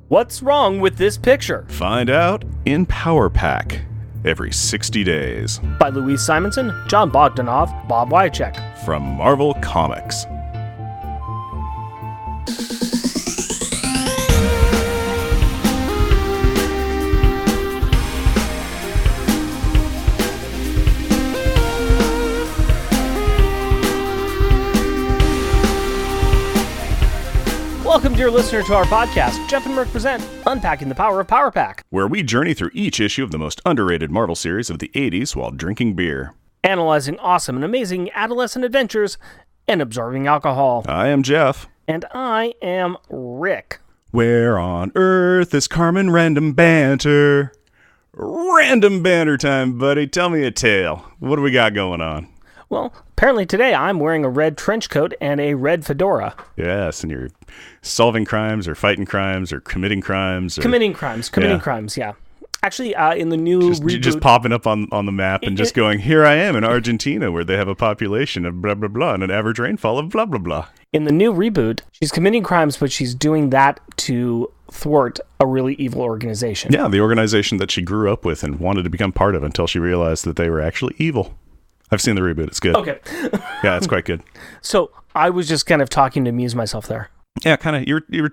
What's wrong with this picture? Find out in Power Pack every 60 days. By Louise Simonson, John Bogdanov, Bob Wycheck. From Marvel Comics. Welcome, dear listener, to our podcast. Jeff and Merc present Unpacking the Power of Power Pack, where we journey through each issue of the most underrated Marvel series of the 80s while drinking beer. Analyzing awesome and amazing adolescent adventures and absorbing alcohol. I am Jeff. And I am Rick. Where on earth is Carmen Random Banter? Random banter time, buddy. Tell me a tale. What do we got going on? Well, apparently today I'm wearing a red trench coat and a red fedora. Yes, and you're solving crimes or fighting crimes or committing crimes. Committing crimes, yeah. Actually, in the new reboot... Just popping up on the map and just going, here I am in Argentina where they have a population of blah, blah, blah, and an average rainfall of blah, blah, blah. In the new reboot, she's committing crimes, but she's doing that to thwart a really evil organization. Yeah, the organization that she grew up with and wanted to become part of until she realized that they were actually evil. I've seen the reboot. It's good. Okay. Yeah, it's quite good. So I was just kind of talking to amuse myself there. Yeah, kind of. You were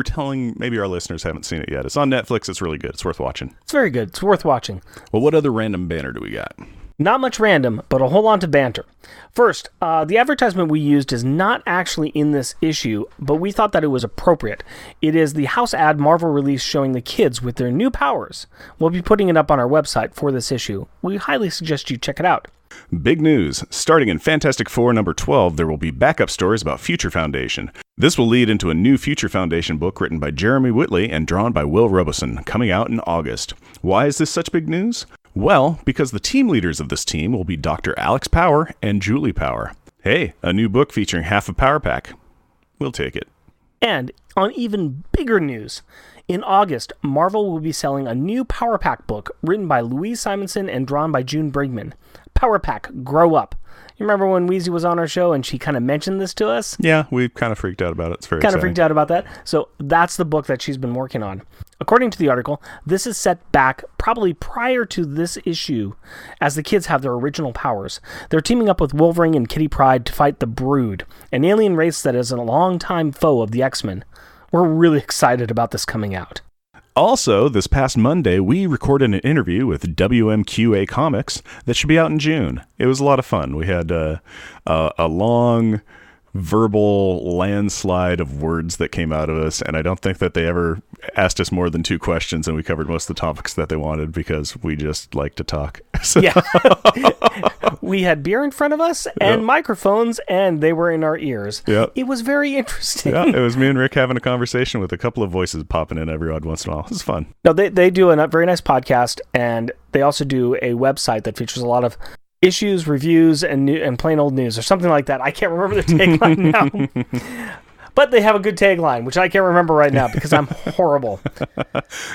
telling. Maybe our listeners haven't seen it yet. It's on Netflix. It's really good. It's worth watching. It's very good. It's worth watching. Well, what other random banter do we got? Not much random, but a whole lot of banter. First, the advertisement we used is not actually in this issue, but we thought that it was appropriate. It is the house ad Marvel release showing the kids with their new powers. We'll be putting it up on our website for this issue. We highly suggest you check it out. Big news. Starting in Fantastic Four number 12, there will be backup stories about Future Foundation. This will lead into a new Future Foundation book written by Jeremy Whitley and drawn by Will Robeson, coming out in August. Why is this such big news? Well, because the team leaders of this team will be Dr. Alex Power and Julie Power. Hey, a new book featuring half a Power Pack. We'll take it. And on even bigger news, in August, Marvel will be selling a new Power Pack book written by Louise Simonson and drawn by June Brigman. Power Pack, Grow Up. You remember when Weezy was on our show and she kind of mentioned this to us? Yeah, we kind of freaked out about it. It's very exciting. Freaked out about that. So that's the book that she's been working on. According to the article, this is set back probably prior to this issue as the kids have their original powers. They're teaming up with Wolverine and Kitty Pryde to fight the Brood, an alien race that is a longtime foe of the X-Men. We're really excited about this coming out. Also, this past Monday, we recorded an interview with WMQA Comics that should be out in June. It was a lot of fun. We had a long verbal landslide of words that came out of us, and I don't think that they ever asked us more than 2 questions, and we covered most of the topics that they wanted because we just like to talk. So. Yeah. We had beer in front of us and microphones, and they were in our ears. Yep. It was very interesting. Yeah, it was me and Rick having a conversation with a couple of voices popping in every odd once in a while. It was fun. No, they do a very nice podcast, and they also do a website that features a lot of issues, reviews, and plain old news, or something like that. I can't remember the tagline now. But they have a good tagline, which I can't remember right now because I'm horrible.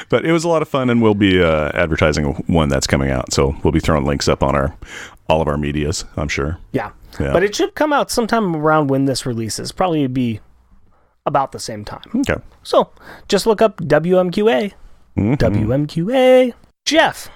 But it was a lot of fun, and we'll be advertising one that's coming out. So we'll be throwing links up on all of our medias, I'm sure. Yeah. But it should come out sometime around when this releases. Probably be about the same time. Okay. So just look up WMQA. Mm-hmm. WMQA. Jeff,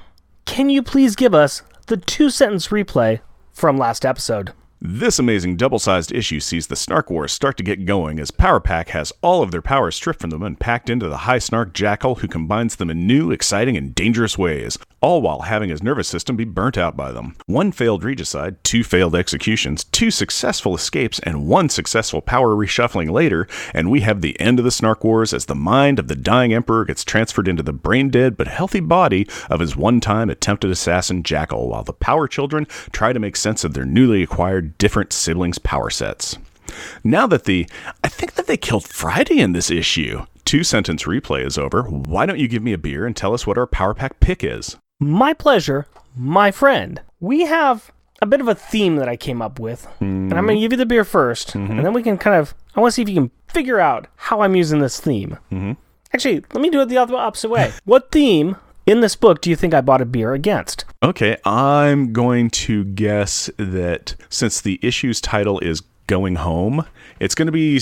can you please give us the 2-sentence replay from last episode? This amazing double-sized issue sees the Snark Wars start to get going as Power Pack has all of their powers stripped from them and packed into the High Snark Jackal, who combines them in new, exciting, and dangerous ways, all while having his nervous system be burnt out by them. 1 failed regicide, 2 failed executions, 2 successful escapes, and 1 successful power reshuffling later, and we have the end of the Snark Wars as the mind of the dying Emperor gets transferred into the brain-dead but healthy body of his one-time attempted assassin Jackal, while the Power Children try to make sense of their newly acquired different siblings' power sets. Now that I think that they killed Friday in this issue. 2-sentence replay is over. Why don't you give me a beer and tell us what our Power Pack pick is? My pleasure, my friend. We have a bit of a theme that I came up with, and I'm going to give you the beer first, and then we can I want to see if you can figure out how I'm using this theme. Actually, let me do it the opposite way. What theme in this book do you think I bought a beer against? Okay, I'm going to guess that since the issue's title is Going Home, it's going to be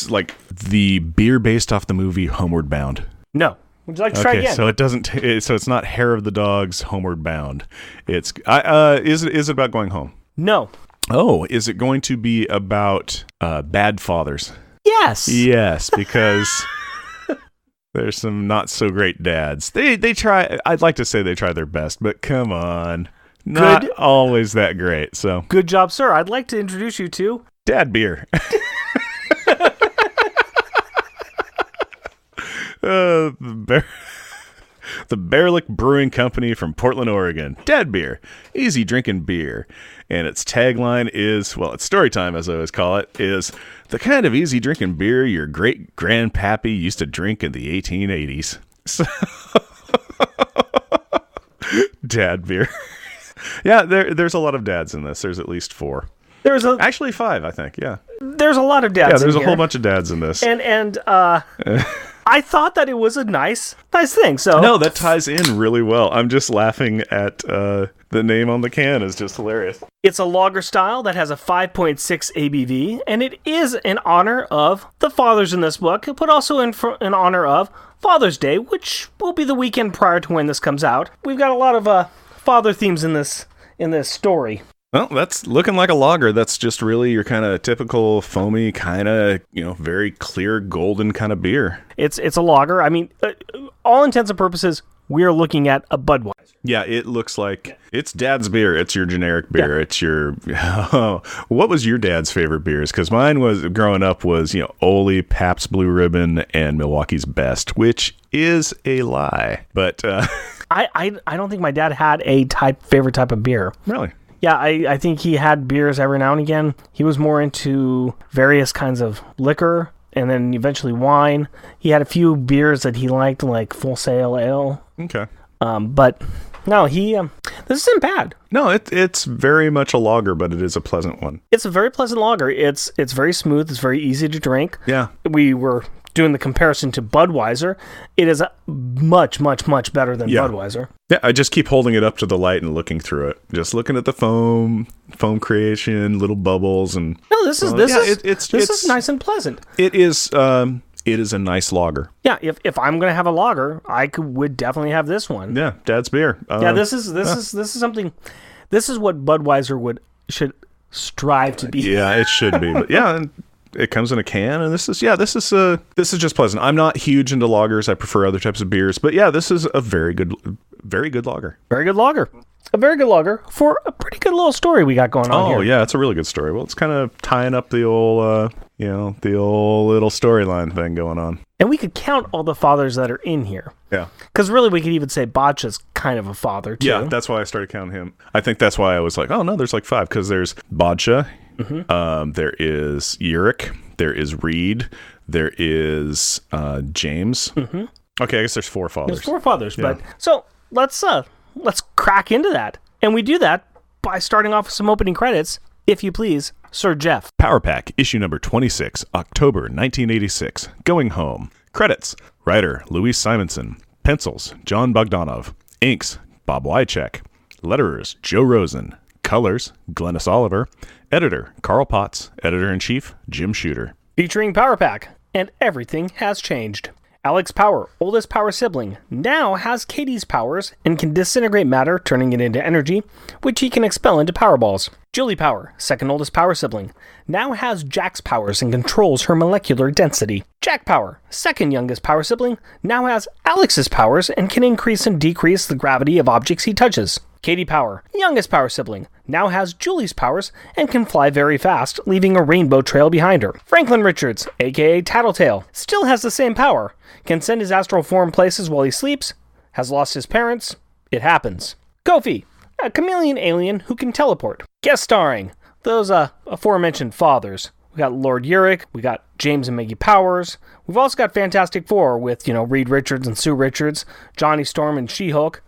like the beer based off the movie Homeward Bound. No. Would you like to try again? So it doesn't. So it's not Hair of the Dogs, Homeward Bound. It's. Is it about going home? No. Oh, is it going to be about bad fathers? Yes. Yes, because there's some not so great dads. They try. I'd like to say they try their best, but come on, not always that great. So good job, sir. I'd like to introduce you to Dad Beer. The Bearlick Brewing Company from Portland, Oregon. Dad Beer, easy drinking beer. And its tagline is, well, it's story time, as I always call it, is the kind of easy drinking beer your great grandpappy used to drink in the 1880s. So, Dad Beer. Yeah, there's a lot of dads in this. There's at least 4. Actually 5, I think. Yeah. There's a lot of dads. Yeah, there's in a whole bunch of dads in this. And I thought that it was a nice thing. So no, that ties in really well. I'm just laughing at the name on the can is just hilarious. It's a lager style that has a 5.6 ABV, and it is in honor of the fathers in this book, but also in honor of Father's Day, which will be the weekend prior to when this comes out. We've got a lot of father themes in this story. Well, that's looking like a lager. That's just really your kind of typical foamy, kind of, very clear golden kind of beer. It's a lager. I mean, all intents and purposes, we're looking at a Budweiser. Yeah, it looks like it's Dad's beer. It's your generic beer. Yeah. It's your... what was your dad's favorite beers? Because mine was, growing up, was, Ole, Pabst Blue Ribbon, and Milwaukee's Best, which is a lie. But... I don't think my dad had a favorite type of beer. Really? Yeah, I think he had beers every now and again. He was more into various kinds of liquor and then eventually wine. He had a few beers that he liked, like Full Sail Ale. Okay. But no, this isn't bad. No, it's very much a lager, but it is a pleasant one. It's a very pleasant lager. It's very smooth. It's very easy to drink. Yeah. We were doing the comparison to Budweiser. It is much, much, much better than Budweiser. Yeah, I just keep holding it up to the light and looking through it. Just looking at the foam creation, little bubbles, and no, this is nice and pleasant. It is a nice lager. Yeah, if I'm gonna have a lager, would definitely have this one. Yeah, Dad's beer. This is something. This is what Budweiser should strive to be. Yeah, it should be. But yeah. It comes in a can, and this is just pleasant. I'm not huge into lagers. I prefer other types of beers, but yeah, this is a very good lager. Very good lager. A very good lager for a pretty good little story we got going on here. Oh yeah, it's a really good story. Well, it's kind of tying up the old, the old little storyline thing going on. And we could count all the fathers that are in here. Yeah. Because really, we could even say Botcha's kind of a father too. Yeah, that's why I started counting him. I think that's why I was like, oh no, there's like 5, because there's Botcha. Mm-hmm. There is Uric, there is Reed, there is James. Mm-hmm. Okay, I guess there's 4 fathers. There's 4 fathers, yeah. But so let's crack into that, and we do that by starting off with some opening credits, if you please, Sir Jeff. Power Pack, issue number 26, October 1986. Going home. Credits: writer Louise Simonson, pencils John Bogdanov, inks Bob Wycheck, letterers Joe Rosen. Colors, Glennis Oliver. Editor, Carl Potts. Editor-in-Chief, Jim Shooter. Featuring Power Pack, and everything has changed. Alex Power, oldest Power sibling, now has Katie's powers and can disintegrate matter, turning it into energy, which he can expel into Power Balls. Julie Power, second oldest Power sibling, now has Jack's powers and controls her molecular density. Jack Power, second youngest Power sibling, now has Alex's powers and can increase and decrease the gravity of objects he touches. Katie Power, youngest Power sibling, now has Julie's powers and can fly very fast, leaving a rainbow trail behind her. Franklin Richards, aka Tattletale, still has the same power, can send his astral form places while he sleeps, has lost his parents. It happens. Kofi, a chameleon alien who can teleport. Guest starring those aforementioned fathers. We got Lord Uric, we got James and Maggie Powers. We've also got Fantastic Four with, Reed Richards and Sue Richards, Johnny Storm and She-Hulk.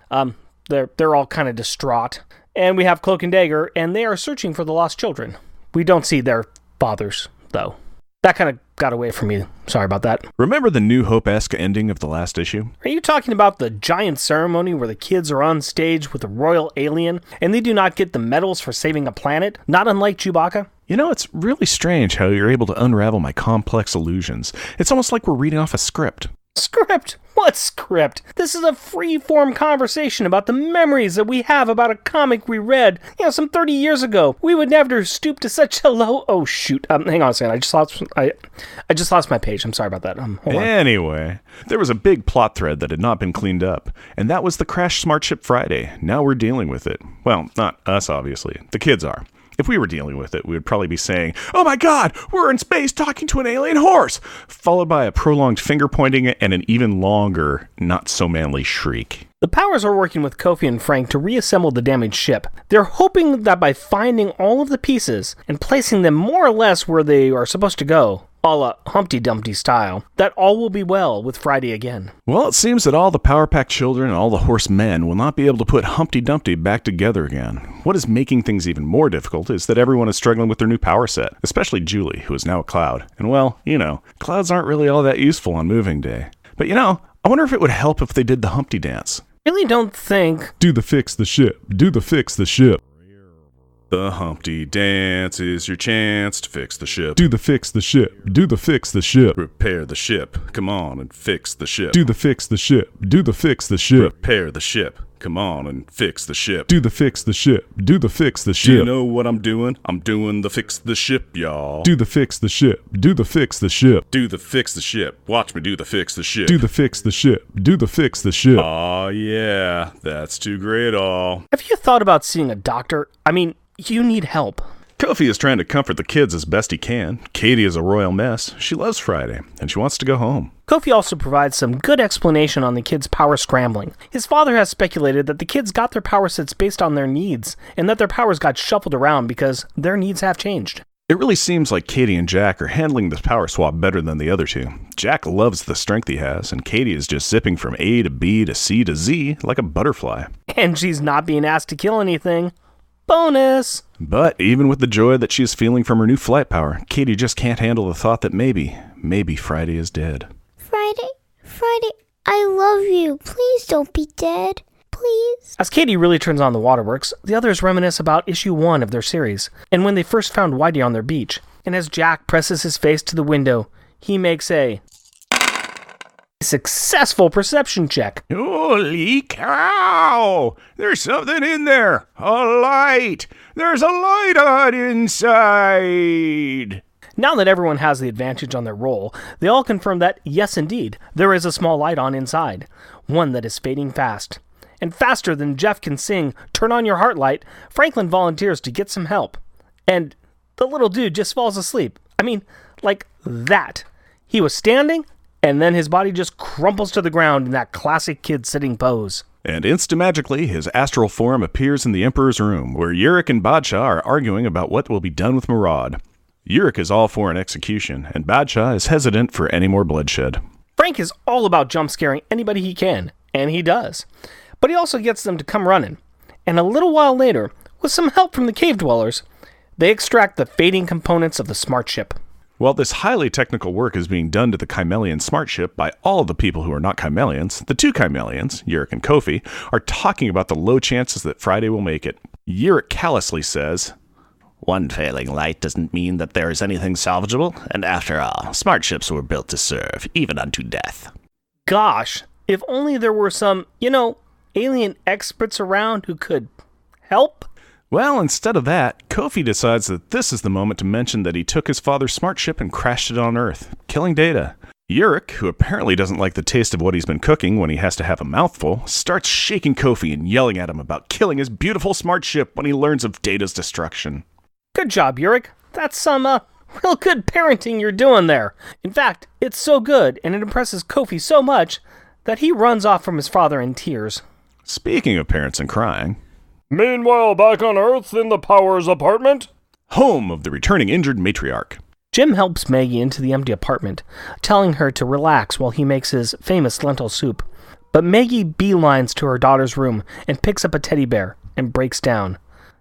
They're all kind of distraught. And we have Cloak and Dagger, and they are searching for the lost children. We don't see their fathers, though. That kind of got away from me. Sorry about that. Remember the New Hope-esque ending of the last issue? Are you talking about the giant ceremony where the kids are on stage with a royal alien, and they do not get the medals for saving a planet, not unlike Chewbacca? It's really strange how you're able to unravel my complex illusions. It's almost like we're reading off a script. Script? What script? This is a free-form conversation about the memories that we have about a comic we read, some 30 years ago. We would never stoop to such a low... Oh, shoot. Hang on a second. I just lost my page. I'm sorry about that. Hold on. Anyway, there was a big plot thread that had not been cleaned up, and that was the Crash Smart Ship Friday. Now we're dealing with it. Well, not us, obviously. The kids are. If we were dealing with it, we would probably be saying, "Oh my god, we're in space talking to an alien horse!" followed by a prolonged finger-pointing and an even longer, not-so-manly shriek. The Powers are working with Kofi and Frank to reassemble the damaged ship. They're hoping that by finding all of the pieces and placing them more or less where they are supposed to go, a la Humpty Dumpty style, that all will be well with Friday again. Well, it seems that all the Power Pack children and all the horsemen will not be able to put Humpty Dumpty back together again. What is making things even more difficult is that everyone is struggling with their new power set, especially Julie, who is now a Cloud. And well, clouds aren't really all that useful on moving day. But I wonder if it would help if they did the Humpty dance. Really don't think... Do the fix the ship. Do the fix the ship. The Humpty dance is your chance to fix the ship. Do the fix the ship. Do the fix the ship. Repair the ship. Come on and fix the ship. Do the fix the ship. Do the fix the ship. Repair the ship. Come on and fix the ship. Do the fix the ship. Do the fix the ship. Do you know what I'm doing? I'm doing the fix the ship, y'all. Do the fix the ship. Do the fix the ship. Do the fix the ship. Watch me do the fix the ship. Do the fix the ship. Do the fix the ship. Aw, yeah. That's too great, all. Have you thought about seeing a doctor? You need help. Kofi is trying to comfort the kids as best he can. Katie is a royal mess. She loves Friday, and she wants to go home. Kofi also provides some good explanation on the kids' power scrambling. His father has speculated that the kids got their power sets based on their needs, and that their powers got shuffled around because their needs have changed. It really seems like Katie and Jack are handling this power swap better than the other two. Jack loves the strength he has, and Katie is just zipping from A to B to C to Z like a butterfly. And she's not being asked to kill anything. Bonus! But even with the joy that she is feeling from her new flight power, Katie just can't handle the thought that maybe Friday is dead. Friday, I love you. Please don't be dead. Please. As Katie really turns on the waterworks, the others reminisce about issue 1 of their series, and when they first found Whitey on their beach. And as Jack presses his face to the window, he makes a successful perception check. Holy cow! There's something in there! A light! There's a light on inside! Now that everyone has the advantage on their roll, they all confirm that, yes indeed, there is a small light on inside. One that is fading fast. And faster than Jeff can sing "Turn on Your Heart Light," Franklin volunteers to get some help. And the little dude just falls asleep. Like that. He was standing, and then his body just crumples to the ground in that classic kid sitting pose. And instamagically, his astral form appears in the Emperor's room, where Yurik and Badsha are arguing about what will be done with Murad. Yurik is all for an execution, and Badsha is hesitant for any more bloodshed. Frank is all about jump-scaring anybody he can, and he does. But he also gets them to come running. And a little while later, with some help from the cave dwellers, they extract the fading components of the smart ship. While this highly technical work is being done to the Chimelian smart ship by all of the people who are not Chimelians, the two Chimelians, Yurik and Kofi, are talking about the low chances that Friday will make it. Yurik callously says, "One failing light doesn't mean that there is anything salvageable, and after all, smart ships were built to serve, even unto death." Gosh, if only there were some, alien experts around who could help. Well, instead of that, Kofi decides that this is the moment to mention that he took his father's smart ship and crashed it on Earth, killing Data. Yurik, who apparently doesn't like the taste of what he's been cooking when he has to have a mouthful, starts shaking Kofi and yelling at him about killing his beautiful smart ship when he learns of Data's destruction. Good job, Yurik. That's some, real good parenting you're doing there. In fact, it's so good, and it impresses Kofi so much, that he runs off from his father in tears. Speaking of parents and crying... Meanwhile, back on Earth in the Powers apartment, home of the returning injured matriarch. Jim helps Maggie into the empty apartment, telling her to relax while he makes his famous lentil soup. But Maggie beelines to her daughter's room and picks up a teddy bear and breaks down.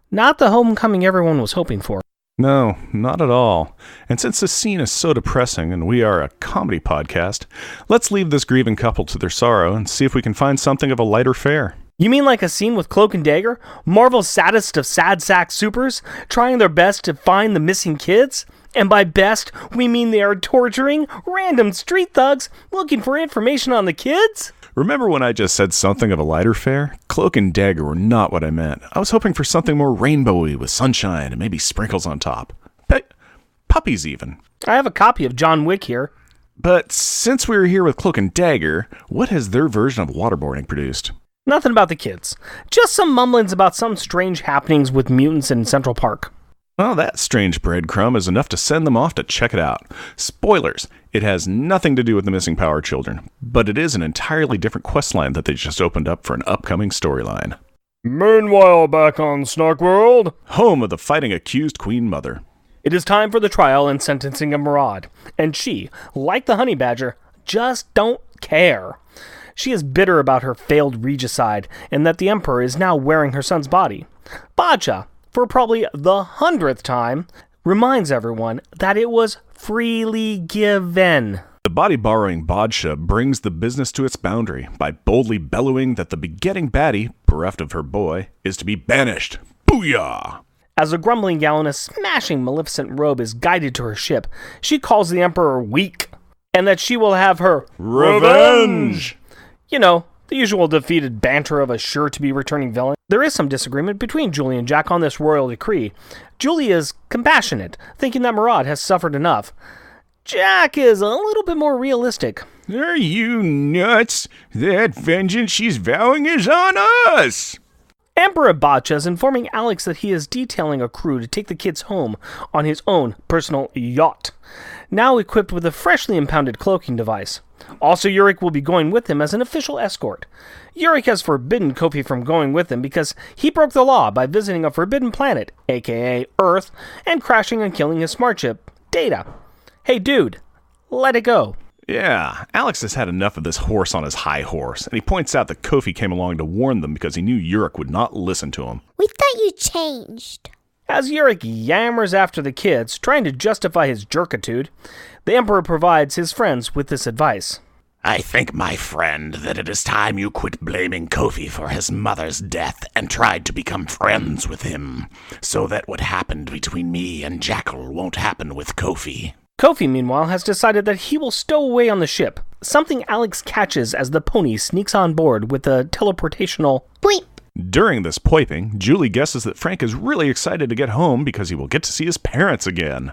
Not the homecoming everyone was hoping for. No, not at all. And since this scene is so depressing and we are a comedy podcast, let's leave this grieving couple to their sorrow and see if we can find something of a lighter fare. You mean like a scene with Cloak and Dagger? Marvel's saddest of sad sack supers, trying their best to find the missing kids? And by best, we mean they are torturing random street thugs looking for information on the kids? Remember when I just said something of a lighter fare? Cloak and Dagger were not what I meant. I was hoping for something more rainbowy with sunshine and maybe sprinkles on top. Puppies even. I have a copy of John Wick here. But since we were here with Cloak and Dagger, what has their version of waterboarding produced? Nothing about the kids. Just some mumblings about some strange happenings with mutants in Central Park. Well, that strange breadcrumb is enough to send them off to check it out. Spoilers, it has nothing to do with the missing Power Children, but it is an entirely different questline that they just opened up for an upcoming storyline. Meanwhile, back on Snark World, Home of the fighting accused Queen Mother. It is time for the trial and sentencing of Maraud, and she, like the honey badger, just don't care. She is bitter about her failed regicide and that the Emperor is now wearing her son's body. Bacha, for probably the 100th time, reminds everyone that it was freely given. The body-borrowing Badsha brings the business to its boundary by boldly bellowing that the begetting baddie, bereft of her boy, is to be banished. Booyah! As a grumbling gal in a smashing Maleficent robe is guided to her ship, she calls the Emperor weak, and that she will have her revenge! You know, the usual defeated banter of a sure-to-be returning villain. There is some disagreement between Julie and Jack on this royal decree. Julie is compassionate, thinking that Maraud has suffered enough. Jack is a little bit more realistic. Are you nuts? That vengeance she's vowing is on us! Emperor Bacha is informing Alex that he is detailing a crew to take the kids home on his own personal yacht, now equipped with a freshly impounded cloaking device. Also, Yurik will be going with him as an official escort. Yurik has forbidden Kofi from going with him because he broke the law by visiting a forbidden planet, aka Earth, and crashing and killing his smart ship, Data. Hey dude, let it go. Yeah, Alex has had enough of this horse on his high horse, and he points out that Kofi came along to warn them because he knew Yurik would not listen to him. We thought you changed. As Yurik yammers after the kids, trying to justify his jerkitude, the Emperor provides his friends with this advice. I think, my friend, that it is time you quit blaming Kofi for his mother's death and tried to become friends with him, so that what happened between me and Jackal won't happen with Kofi. Kofi, meanwhile, has decided that he will stow away on the ship, something Alex catches as the pony sneaks on board with a teleportational Bleep. During this poiping, Julie guesses that Frank is really excited to get home because he will get to see his parents again.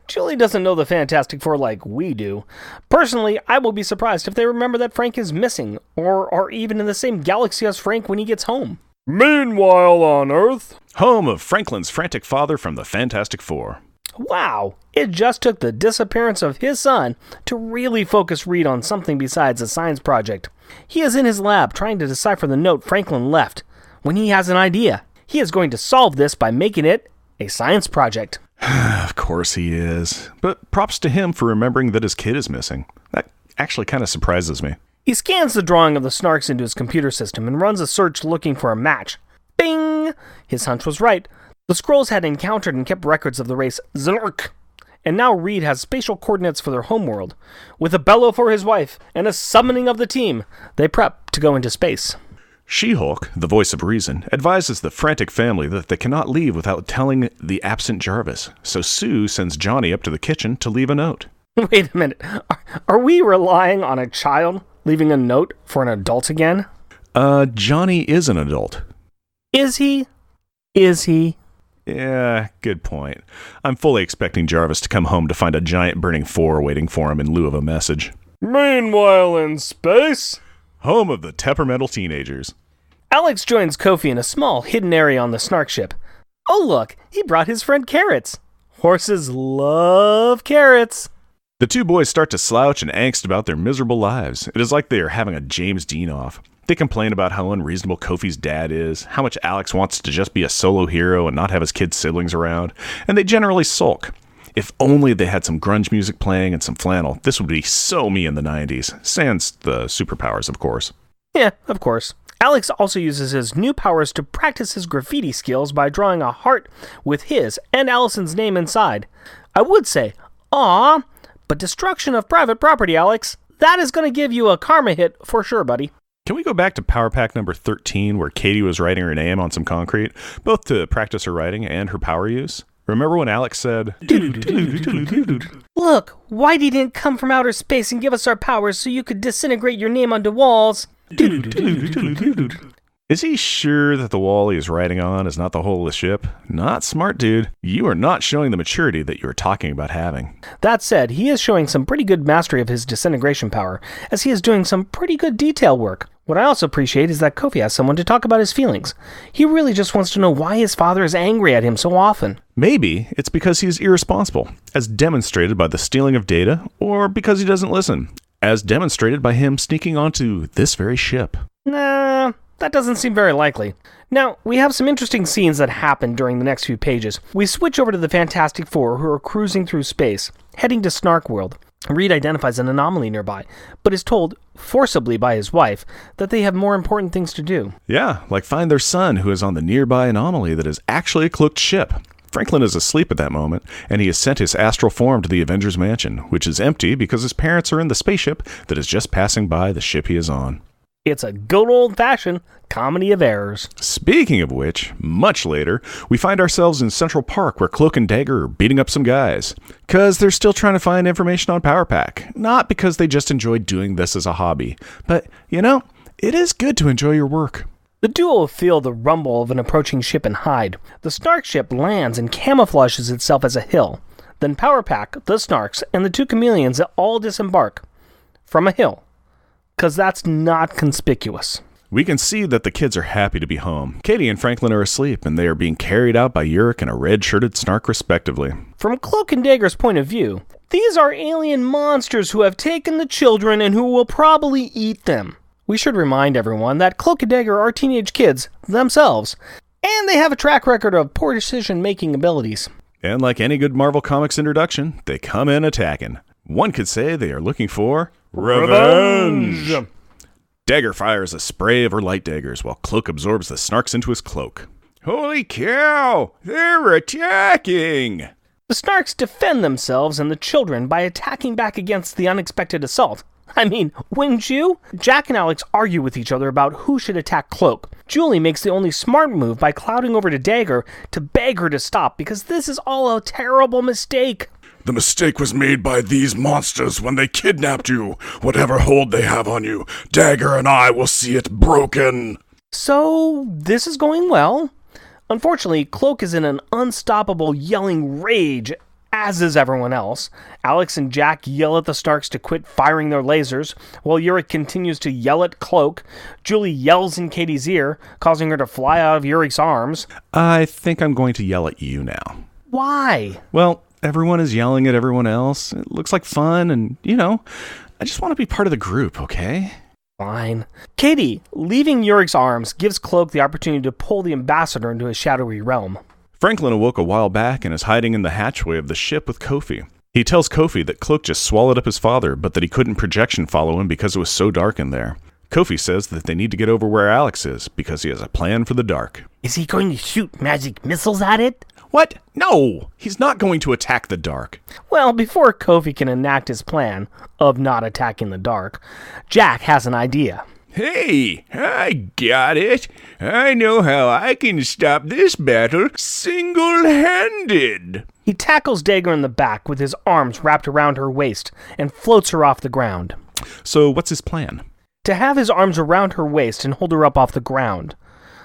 Julie doesn't know the Fantastic Four like we do. Personally, I will be surprised if they remember that Frank is missing, or are even in the same galaxy as Frank when he gets home. meanwhile on Earth, Home of Franklin's frantic father from the Fantastic Four. Wow, it just took the disappearance of his son to really focus Reed on something besides a science project. He is in his lab trying to decipher the note Franklin left when he has an idea. He is going to solve this by making it a science project. Of course he is. But props to him for remembering that his kid is missing. That actually kind of surprises me. He scans the drawing of the Snarks into his computer system and runs a search looking for a match. Bing! His hunch was right. The Skrulls had encountered and kept records of the race Znurk, and now Reed has spatial coordinates for their homeworld. With a bellow for his wife and a summoning of the team, they prep to go into space. She-Hulk, the voice of reason, advises the frantic family that they cannot leave without telling the absent Jarvis, so Sue sends Johnny up to the kitchen to leave a note. Wait a minute, are we relying on a child leaving a note for an adult again? Johnny is an adult. Is he? Is he? Yeah, good point. I'm fully expecting Jarvis to come home to find a giant burning 4 waiting for him in lieu of a message. meanwhile in space, Home of the temperamental teenagers. Alex joins Kofi in a small hidden area on the Snark ship. Oh look, he brought his friend carrots. Horses love carrots. The two boys start to slouch and angst about their miserable lives. It is like they are having a James Dean off. They complain about how unreasonable Kofi's dad is, how much Alex wants to just be a solo hero and not have his kid siblings around, and they generally sulk. If only they had some grunge music playing and some flannel, this would be so me in the 90s. Sans the superpowers, of course. Yeah, of course. Alex also uses his new powers to practice his graffiti skills by drawing a heart with his and Allison's name inside. I would say, aw, but destruction of private property, Alex, that is going to give you a karma hit for sure, buddy. Can we go back to Power Pack number 13 where Katie was writing her name on some concrete, both to practice her writing and her power use? Remember when Alex said, Look, Whitey didn't come from outer space and give us our powers so you could disintegrate your name onto walls. Is he sure that the wall he is writing on is not the hull of the ship? Not smart, dude. You are not showing the maturity that you are talking about having. That said, he is showing some pretty good mastery of his disintegration power, as he is doing some pretty good detail work. What I also appreciate is that Kofi has someone to talk about his feelings. He really just wants to know why his father is angry at him so often. Maybe it's because he is irresponsible, as demonstrated by the stealing of data, or because he doesn't listen, as demonstrated by him sneaking onto this very ship. Nah, that doesn't seem very likely. Now, we have some interesting scenes that happen during the next few pages. We switch over to the Fantastic Four, who are cruising through space, heading to Snark World. Reed identifies an anomaly nearby, but is told, forcibly by his wife, that they have more important things to do. Yeah, like find their son who is on the nearby anomaly that is actually a cloaked ship. Franklin is asleep at that moment, and he has sent his astral form to the Avengers Mansion, which is empty because his parents are in the spaceship that is just passing by the ship he is on. It's a good old-fashioned comedy of errors. Speaking of which, much later, we find ourselves in Central Park where Cloak and Dagger are beating up some guys. Because they're still trying to find information on Power Pack. Not because they just enjoy doing this as a hobby. But, it is good to enjoy your work. The duo feel the rumble of an approaching ship and hide. The Snark ship lands and camouflages itself as a hill. Then Power Pack, the Snarks, and the two chameleons all disembark from a hill. Because that's not conspicuous. We can see that the kids are happy to be home. Katie and Franklin are asleep, and they are being carried out by Yurik and a red-shirted Snark, respectively. From Cloak and Dagger's point of view, these are alien monsters who have taken the children and who will probably eat them. We should remind everyone that Cloak and Dagger are teenage kids themselves, and they have a track record of poor decision-making abilities. And like any good Marvel Comics introduction, they come in attacking. One could say they are looking for revenge. Dagger fires a spray of her light daggers while Cloak absorbs the Snarks into his cloak. Holy cow! They're attacking! The Snarks defend themselves and the children by attacking back against the unexpected assault. I mean, wouldn't you? Jack and Alex argue with each other about who should attack Cloak. Julie makes the only smart move by clouding over to Dagger to beg her to stop because this is all a terrible mistake. The mistake was made by these monsters when they kidnapped you. Whatever hold they have on you, Dagger and I will see it broken. So, this is going well. Unfortunately, Cloak is in an unstoppable yelling rage, as is everyone else. Alex and Jack yell at the Snarks to quit firing their lasers, while Yurik continues to yell at Cloak. Julie yells in Katie's ear, causing her to fly out of Yurik's arms. I think I'm going to yell at you now. Why? Well, everyone is yelling at everyone else. It looks like fun, and, I just want to be part of the group, okay? Fine. Katie, leaving Yurik's arms, gives Cloak the opportunity to pull the ambassador into his shadowy realm. Franklin awoke a while back and is hiding in the hatchway of the ship with Kofi. He tells Kofi that Cloak just swallowed up his father, but that he couldn't projection follow him because it was so dark in there. Kofi says that they need to get over where Alex is, because he has a plan for the dark. Is he going to shoot magic missiles at it? What? No! He's not going to attack the dark. Well, before Kofi can enact his plan of not attacking the dark, Jack has an idea. Hey, I got it. I know how I can stop this battle single-handed. He tackles Dagger in the back with his arms wrapped around her waist and floats her off the ground. So what's his plan? To have his arms around her waist and hold her up off the ground.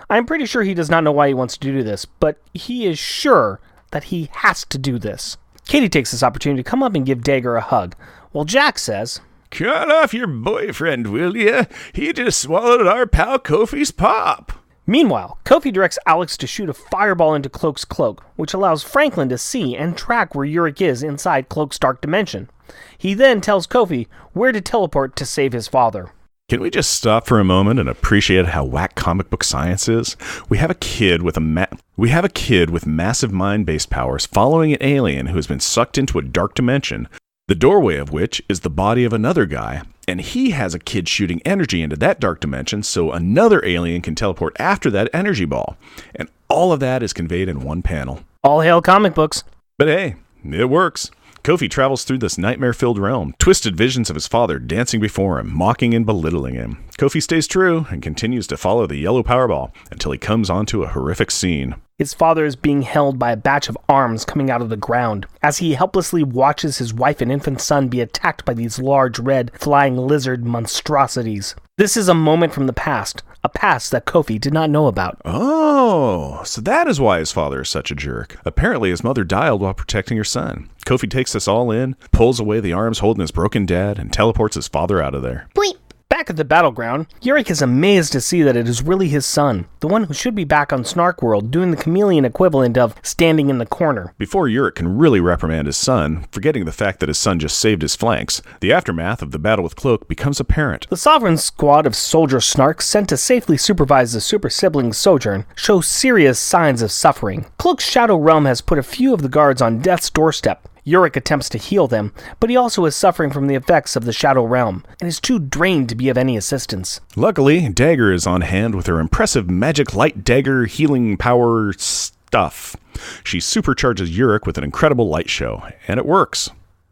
I'm pretty sure he does not know why he wants to do this, but he is sure that he has to do this. Katie takes this opportunity to come up and give Dagger a hug, while Jack says, "Call off your boyfriend, will ya? He just swallowed our pal Kofi's pop." Meanwhile, Kofi directs Alex to shoot a fireball into Cloak's cloak, which allows Franklin to see and track where Yurik is inside Cloak's dark dimension. He then tells Kofi where to teleport to save his father. Can we just stop for a moment and appreciate how whack comic book science is? We have a kid with massive mind-based powers following an alien who has been sucked into a dark dimension, the doorway of which is the body of another guy, and he has a kid shooting energy into that dark dimension so another alien can teleport after that energy ball. And all of that is conveyed in one panel. All hail comic books. But hey, it works. Kofi travels through this nightmare-filled realm, twisted visions of his father dancing before him, mocking and belittling him. Kofi stays true and continues to follow the yellow Powerball until he comes onto a horrific scene. His father is being held by a batch of arms coming out of the ground as he helplessly watches his wife and infant son be attacked by these large red flying lizard monstrosities. This is a moment from the past, a past that Kofi did not know about. Oh, so that is why his father is such a jerk. Apparently his mother died while protecting her son. Kofi takes this all in, pulls away the arms holding his broken dad, and teleports his father out of there. Wait, Back at the battleground, Yurik is amazed to see that it is really his son, the one who should be back on Snark World doing the chameleon equivalent of standing in the corner. Before Yurik can really reprimand his son, forgetting the fact that his son just saved his flanks, the aftermath of the battle with Cloak becomes apparent. The Sovereign squad of soldier Snarks sent to safely supervise the super siblings' sojourn show serious signs of suffering. Cloak's Shadow Realm has put a few of the guards on death's doorstep. Yurik attempts to heal them, but he also is suffering from the effects of the Shadow Realm, and is too drained to be of any assistance. Luckily, Dagger is on hand with her impressive magic light dagger healing power stuff. She supercharges Yurik with an incredible light show, and it works.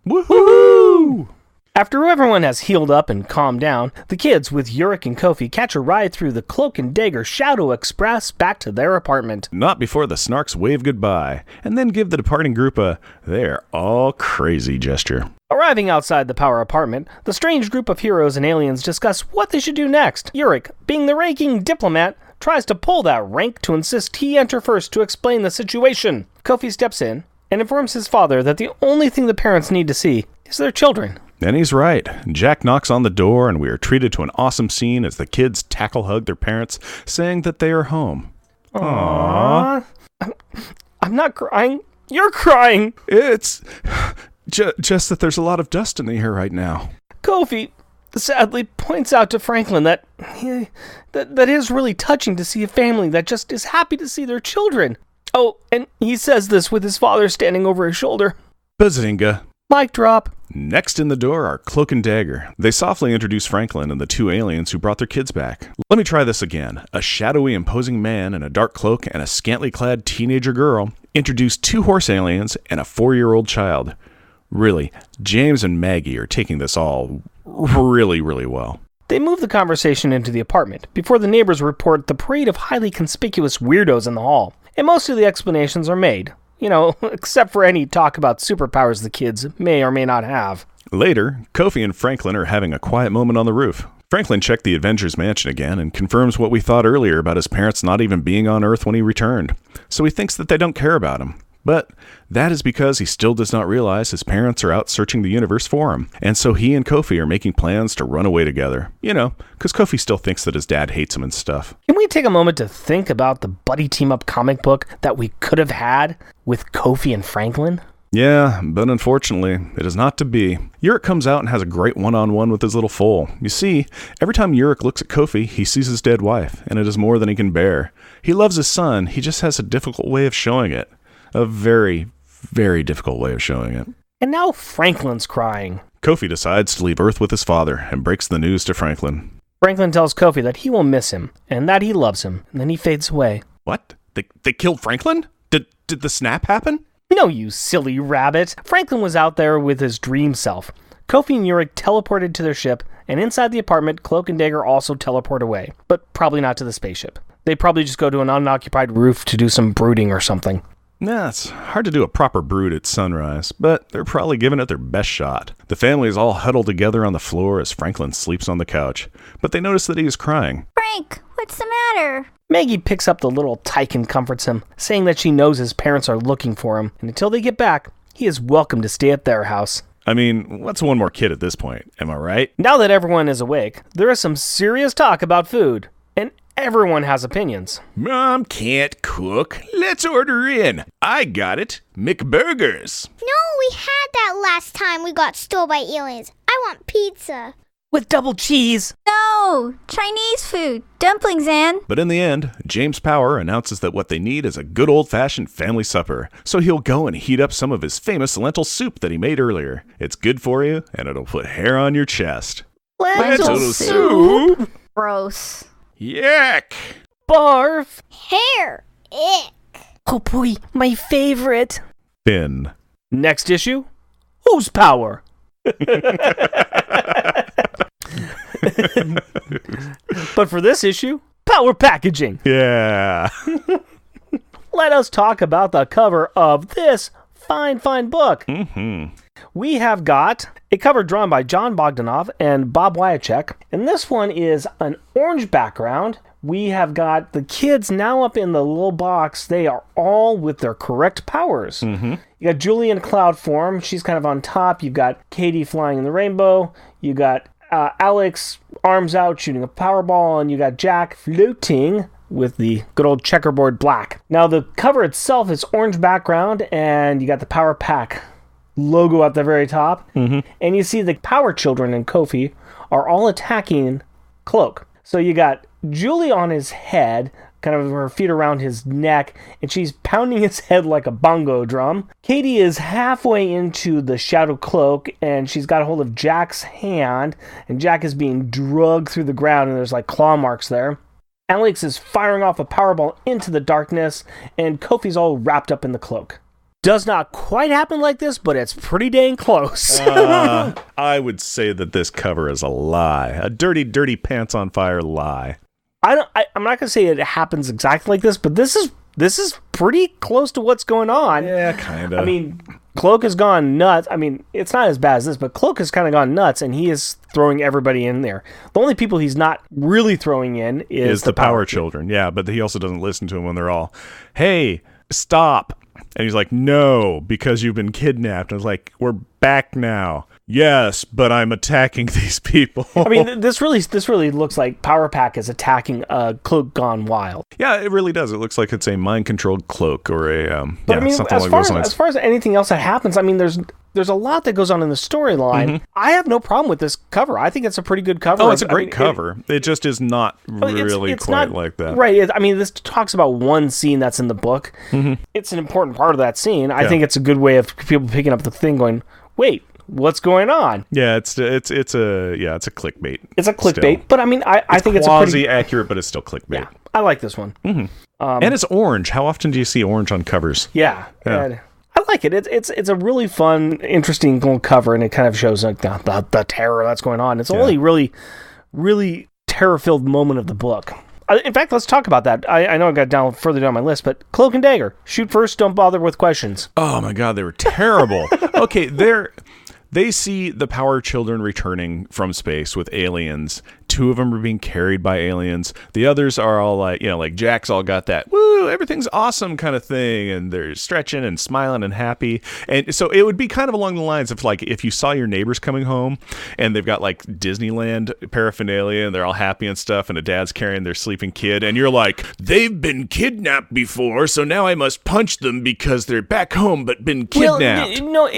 Woohoo! After everyone has healed up and calmed down, the kids, with Yurik and Kofi, catch a ride through the Cloak and Dagger Shadow Express back to their apartment. Not before the Snarks wave goodbye, and then give the departing group a "they're all crazy" gesture. Arriving outside the Power apartment, the strange group of heroes and aliens discuss what they should do next. Yurik, being the ranking diplomat, tries to pull that rank to insist he enter first to explain the situation. Kofi steps in and informs his father that the only thing the parents need to see is their children. And he's right. Jack knocks on the door, and we are treated to an awesome scene as the kids tackle-hug their parents, saying that they are home. Aww. I'm not crying. You're crying. It's just that there's a lot of dust in the air right now. Kofi sadly points out to Franklin that is really touching to see a family that just is happy to see their children. Oh, and he says this with his father standing over his shoulder. Bazinga. Mic drop. Next in the door are Cloak and Dagger. They softly introduce Franklin and the two aliens who brought their kids back. Let me try this again. A shadowy, imposing man in a dark cloak and a scantily clad teenager girl introduce two horse aliens and a 4-year-old child. Really, James and Maggie are taking this all really, really well. They move the conversation into the apartment before the neighbors report the parade of highly conspicuous weirdos in the hall. And most of the explanations are made. You know, except for any talk about superpowers the kids may or may not have. Later, Kofi and Franklin are having a quiet moment on the roof. Franklin checked the Avengers mansion again and confirms what we thought earlier about his parents not even being on Earth when he returned. So he thinks that they don't care about him. But that is because he still does not realize his parents are out searching the universe for him. And so he and Kofi are making plans to run away together. You know, because Kofi still thinks that his dad hates him and stuff. Can we take a moment to think about the buddy team-up comic book that we could have had with Kofi and Franklin? Yeah, but unfortunately, it is not to be. Yurik comes out and has a great one-on-one with his little foal. You see, every time Yurik looks at Kofi, he sees his dead wife, and it is more than he can bear. He loves his son, he just has a difficult way of showing it. A very, very difficult way of showing it. And now Franklin's crying. Kofi decides to leave Earth with his father and breaks the news to Franklin. Franklin tells Kofi that he will miss him, and that he loves him, and then he fades away. What? They killed Franklin? Did the snap happen? No, you silly rabbit. Franklin was out there with his dream self. Kofi and Yurik teleported to their ship, and inside the apartment, Cloak and Dagger also teleport away. But probably not to the spaceship. They probably just go to an unoccupied roof to do some brooding or something. Nah, it's hard to do a proper brood at sunrise, but they're probably giving it their best shot. The family is all huddled together on the floor as Franklin sleeps on the couch, but they notice that he is crying. Frank, what's the matter? Maggie picks up the little tyke and comforts him, saying that she knows his parents are looking for him, and until they get back, he is welcome to stay at their house. I mean, what's one more kid at this point? Am I right? Now that everyone is awake, there is some serious talk about food, and everyone has opinions. Mom can't cook. Let's order in. I got it. McBurgers. No, we had that last time we got stolen by aliens. I want pizza. With double cheese. No! Chinese food. Dumplings, Anne. But in the end, James Power announces that what they need is a good old-fashioned family supper. So he'll go and heat up some of his famous lentil soup that he made earlier. It's good for you, and it'll put hair on your chest. Lentil soup? Gross. Yuck! Barf. Hair. Ick. Oh boy, my favorite. Finn. Next issue. Whose power? But for this issue, power packaging. Yeah. Let us talk about the cover of this fine book. Mm-hmm. We have got a cover drawn by John Bogdanov and Bob Wyacek, and this one is an orange background. We have got the kids now up in the little box. They are all with their correct powers. Mm-hmm. You got Julie in cloud form. She's kind of on top. You've got Katie flying in the rainbow. You got Alex arms out shooting a powerball, and you got Jack floating with the good old checkerboard black. Now the cover itself is orange background, and you got the Power Pack logo at the very top. Mm-hmm. And you see the Power Children and Kofi are all attacking Cloak. So you got Julie on his head, kind of her feet around his neck, and she's pounding his head like a bongo drum. Katie is halfway into the Shadow Cloak, and she's got a hold of Jack's hand, and Jack is being dragged through the ground, and there's like claw marks there. Alex is firing off a powerball into the darkness, and Kofi's all wrapped up in the cloak. Does not quite happen like this, but it's pretty dang close. I would say that this cover is a lie. A dirty, dirty pants on fire lie. I'm not gonna say it happens exactly like this, but this is pretty close to what's going on. Yeah, kind of. I mean, Cloak has gone nuts. I mean, it's not as bad as this, but Cloak has kind of gone nuts, and he is throwing everybody in there. The only people he's not really throwing in is the Power Children. Yeah, but he also doesn't listen to them when they're all, hey, stop. And he's like, no, because you've been kidnapped. And I was like, we're back now. Yes, but I'm attacking these people. I mean, this really looks like Power Pack is attacking a Cloak gone wild. Yeah, it really does. It looks like it's a mind-controlled cloak or a but I mean, something as like far those lines. as far as anything else that happens, I mean, there's a lot that goes on in the storyline. Mm-hmm. I have no problem with this cover. I think it's a pretty good cover. Oh, it's a great cover. It just is not really it's quite not, like that. Right. I mean, this talks about one scene that's in the book. Mm-hmm. It's an important part of that scene. I think it's a good way of people picking up the thing going, wait, what's going on? Yeah, it's a clickbait. It's a clickbait, still. but I mean, I think it's a pretty quasi-accurate, but it's still clickbait. Yeah, I like this one. Mm-hmm. And it's orange. How often do you see orange on covers? Yeah. And I like it. It's a really fun, interesting little cover, and it kind of shows like the terror that's going on. It's only really, really terror-filled moment of the book. In fact, let's talk about that. I know I got further down my list, but Cloak and Dagger. Shoot first, don't bother with questions. Oh my god, they were terrible. Okay, they see the Power Children returning from space with aliens. 2 of them are being carried by aliens. The others are all like, like Jack's all got that, woo, everything's awesome kind of thing. And they're stretching and smiling and happy. And so it would be kind of along the lines of like, if you saw your neighbors coming home and they've got like Disneyland paraphernalia and they're all happy and stuff. And a dad's carrying their sleeping kid. And you're like, they've been kidnapped before. So now I must punch them because they're back home, but been kidnapped. Well,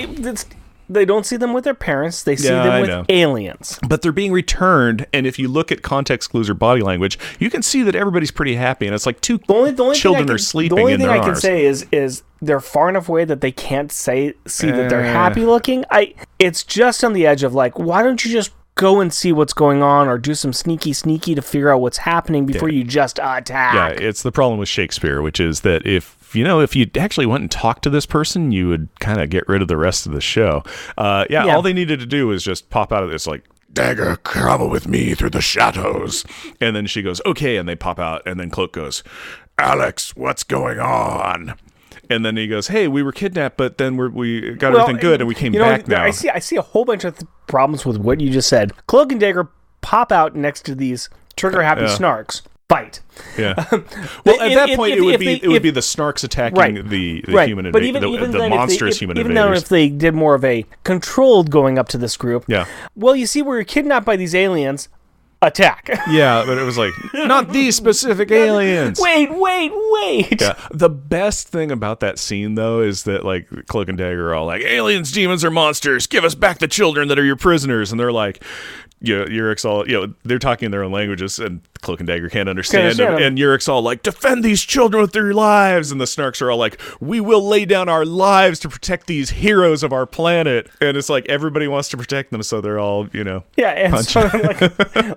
they don't see them with their parents. They see them with aliens. But they're being returned, and if you look at context clues or body language, you can see that everybody's pretty happy, and it's like two children are sleeping in their arms. The only thing I can say is they're far enough away that they can't see that they're happy looking. It's just on the edge of like, why don't you just go and see what's going on, or do some sneaky to figure out what's happening before you just attack. Yeah, it's the problem with Shakespeare, which is that if you actually went and talked to this person, you would kind of get rid of the rest of the show. All they needed to do was just pop out of this like, Dagger, travel with me through the shadows. And then she goes, okay, and they pop out, and then Cloak goes, Alex, what's going on? And then he goes, hey, we were kidnapped, but then we got everything good, and we came back now. I see a whole bunch of problems with what you just said. Cloak and Dagger pop out next to these trigger-happy snarks. Fight. Yeah. Well, at that point, it would be the snarks attacking the human invasion, the monstrous human invaders. Even though if they did more of a controlled going up to this group. Yeah. Well, you see, we're kidnapped by these aliens. Attack. Yeah, but it was like, not these specific aliens. Wait. Yeah. The best thing about that scene, though, is that like Cloak and Dagger are all like, aliens, demons, or monsters, give us back the children that are your prisoners. And they're like, Yurik's all, they're talking in their own languages, and Cloak and Dagger can't understand. And Yurik's all like, defend these children with their lives. And the snarks are all like, we will lay down our lives to protect these heroes of our planet. And it's like, everybody wants to protect them, so they're all, Yeah, and so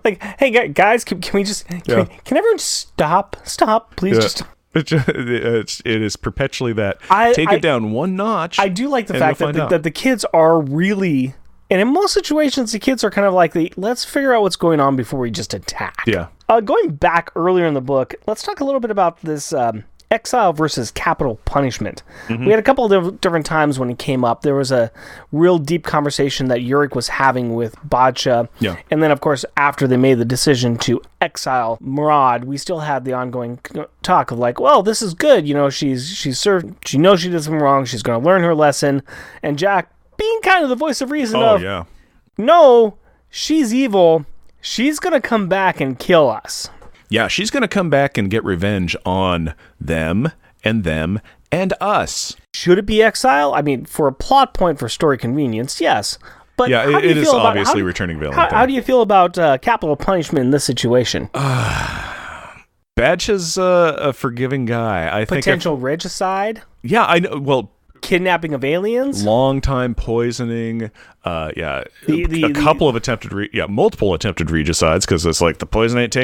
like, hey guys, can we just, can everyone stop, please, just. It is perpetually that. Take it down one notch. I do like the fact that the kids are really, and in most situations, the kids are kind of like let's figure out what's going on before we just attack. Yeah. Going back earlier in the book, let's talk a little bit about this exile versus capital punishment. We had a couple of different times when it came up. There was a real deep conversation that Yurik was having with Bacha. Yeah. And then, of course, after they made the decision to exile Murad, we still had the ongoing talk of like, well, this is good. You know, she's served. She knows she did something wrong. She's going to learn her lesson. And Jack, being kind of the voice of reason no, she's evil. She's going to come back and kill us. Yeah, she's going to come back and get revenge on them and us. Should it be exile? I mean, for a plot point for story convenience, yes. But yeah, it is obviously returning villain. How do you feel about capital punishment in this situation? Badge is a forgiving guy. I think potential regicide. Yeah, I know. Well, kidnapping of aliens, long time poisoning. A couple of multiple attempted regicides because it's like the poison ain't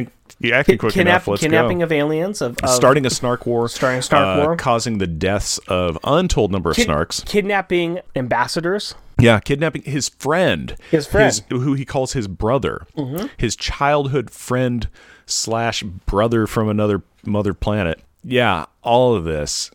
acting quick enough. Let's kidnapping go. of aliens, starting a snark war, war, causing the deaths of untold number of snarks, kidnapping ambassadors. Yeah, kidnapping his friend, who he calls his brother, his childhood friend / brother from another mother planet. Yeah, all of this.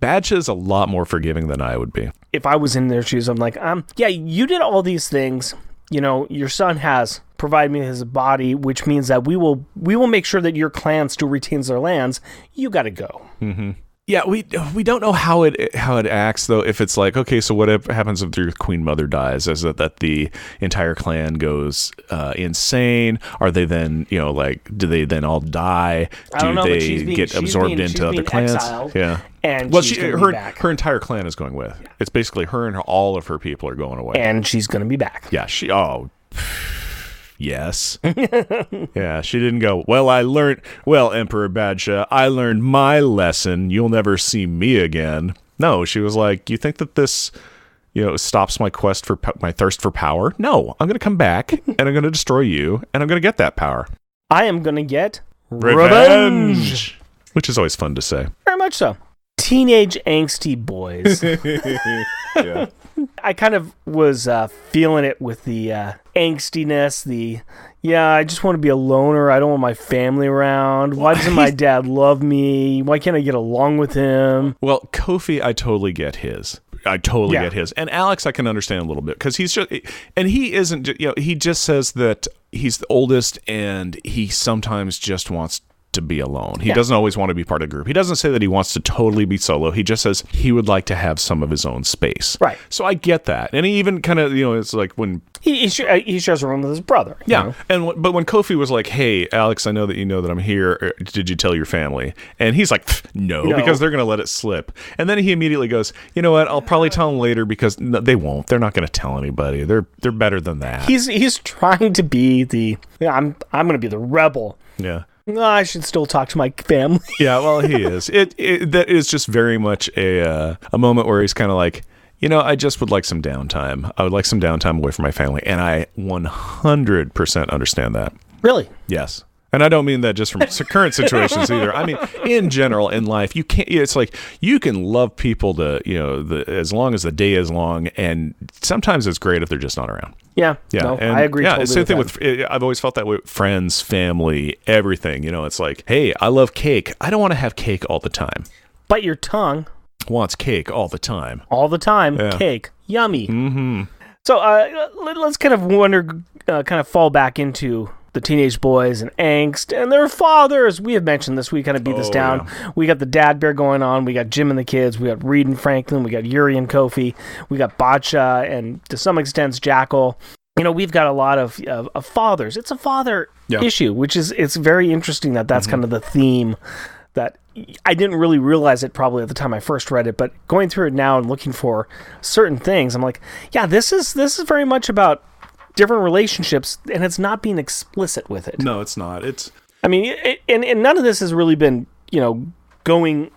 Badge is a lot more forgiving than I would be. If I was in their shoes, I'm like, yeah, you did all these things. You know, your son has provided me his body, which means that we will make sure that your clan still retains their lands. You got to go. Mm-hmm. Yeah, we don't know how it acts though. If it's like, okay, so what happens if their queen mother dies? Is it that the entire clan goes insane? Are they then do they then all die? Do they get absorbed into other clans? Exiled, yeah, and her entire clan is going with. Yeah. It's basically her and all of her people are going away, and she's going to be back. Yeah, yes. Yeah, she didn't go, Emperor Badshah, I learned my lesson. You'll never see me again. No, she was like, you think that this, stops my quest for my thirst for power? No, I'm going to come back and I'm going to destroy you and I'm going to get that power. I am going to get revenge. Which is always fun to say. Very much so. Teenage angsty boys. Yeah. I kind of was feeling it with the angstiness, I just want to be a loner. I don't want my family around. Why doesn't my dad love me? Why can't I get along with him? Well, Kofi, I totally get his. Get his. And Alex, I can understand a little bit because he's just, and he isn't, he just says that he's the oldest and he sometimes just wants to be alone. He doesn't always want to be part of a group. He doesn't say that he wants to totally be solo. He just says he would like to have some of his own space. Right. So I get that. And he even kind of, it's like when... He shares a room with his brother. Yeah. But when Kofi was like, hey, Alex, I know that you know that I'm here. Did you tell your family? And he's like, no, because they're going to let it slip. And then he immediately goes, you know what? I'll probably tell them later because they won't. They're not going to tell anybody. They're better than that. He's trying to be I'm going to be the rebel. Yeah. No, I should still talk to my family. Yeah, well, he is. That is just very much a moment where he's kind of like, I just would like some downtime. I would like some downtime away from my family, and I 100% understand that. Really? Yes. And I don't mean that just from current situations either. I mean, in general, in life, you can't. It's like you can love people as long as the day is long, and sometimes it's great if they're just not around. Yeah. No, I agree. Yeah, totally same thing with. I've always felt that way with friends, family, everything. It's like, hey, I love cake. I don't want to have cake all the time. But your tongue wants cake all the time. All the time, yeah. Cake, yummy. Mm-hmm. So let's kind of fall back into the teenage boys and angst and their fathers. We have mentioned this. We kind of beat this down. Yeah. We got the dad bear going on. We got Jim and the kids. We got Reed and Franklin. We got Yuri and Kofi. We got Bacha and to some extent Jackal. We've got a lot of fathers. It's a father issue, which is it's very interesting that's kind of the theme that I didn't really realize it probably at the time I first read it, but going through it now and looking for certain things, I'm like, yeah, this is very much about different relationships, and it's not being explicit with it. No, it's not. And none of this has really been, going.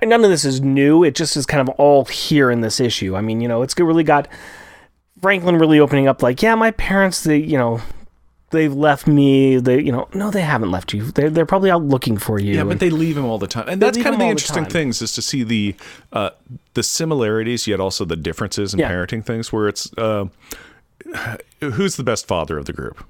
None of this is new. It just is kind of all here in this issue. It's really got Franklin really opening up, like, yeah, my parents, they've left me. No, they haven't left you. They're probably out looking for you. Yeah, but they leave him all the time. And that's kind of the all the interesting time. things is to see the similarities, yet also the differences in parenting things, where it's who's the best father of the group?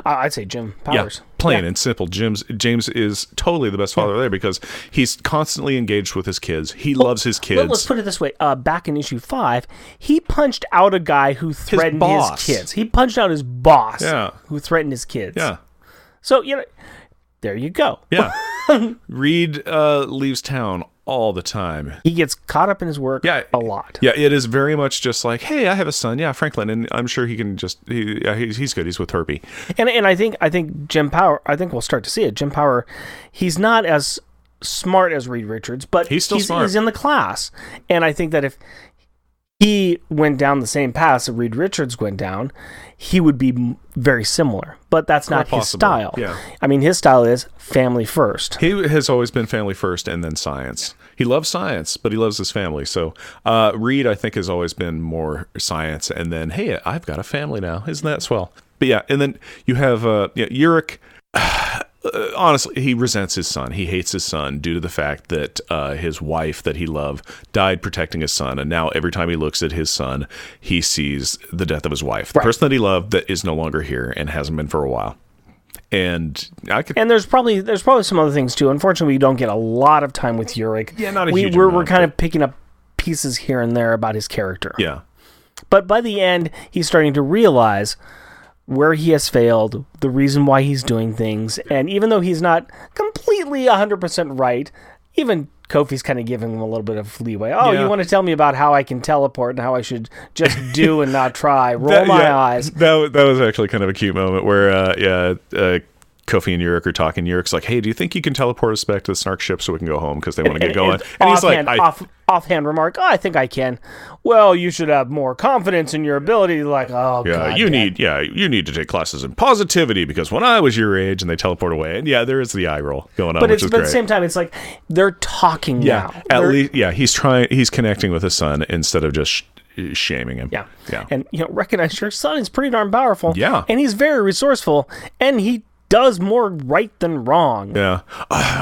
I'd say Jim Powers. Yeah, plain and simple. James is totally the best father there because he's constantly engaged with his kids. He loves his kids. Let's put it this way. Back in issue 5, he punched out a guy who threatened his kids. He punched out his boss who threatened his kids. Yeah. So, there you go. Yeah. Reed leaves town all the time. He gets caught up in his work a lot. Yeah, it is very much just like, hey, I have a son. Yeah, Franklin, and I'm sure he can just he's good. He's with Herbie. And I think Jim Power. I think we'll start to see it. Jim Power, he's not as smart as Reed Richards, but he's still smart. He's in the class, and I think that if he went down the same path that Reed Richards went down, he would be very similar. But that's not his style. Yeah. I mean, his style is family first. He has always been family first and then science. He loves science, but he loves his family. So Reed, I think, has always been more science. And then, hey, I've got a family now. Isn't that swell? But yeah, and then you have Urich. Honestly, he resents his son. He hates his son due to the fact that his wife that he loved died protecting his son. And now every time he looks at his son, he sees the death of his wife. The person that he loved that is no longer here and hasn't been for a while. And there's probably some other things too. Unfortunately, we don't get a lot of time with Urich. Yeah, not a huge amount. We're kind of picking up pieces here and there about his character. Yeah. But by the end, he's starting to realize where he has failed, the reason why he's doing things, and even though he's not completely 100% right, even Kofi's kind of giving him a little bit of leeway. You want to tell me about how I can teleport and how I should just do and not try? Roll my eyes. That was actually kind of a cute moment where, Kofi and Urich are talking. Urich's like, hey, do you think you can teleport us back to the Snark ship so we can go home because they want to get going? And he's like, offhand remark, I think I can. Well, you should have more confidence in your ability. Like, God, you need to take classes in positivity because when I was your age, and they teleport away. And there is the eye roll going on, but which is great. But at the same time, it's like they're talking now. At least, he's connecting with his son instead of just shaming him. Yeah. And recognize your son is pretty darn powerful. Yeah. And he's very resourceful, and he does more right than wrong. Yeah.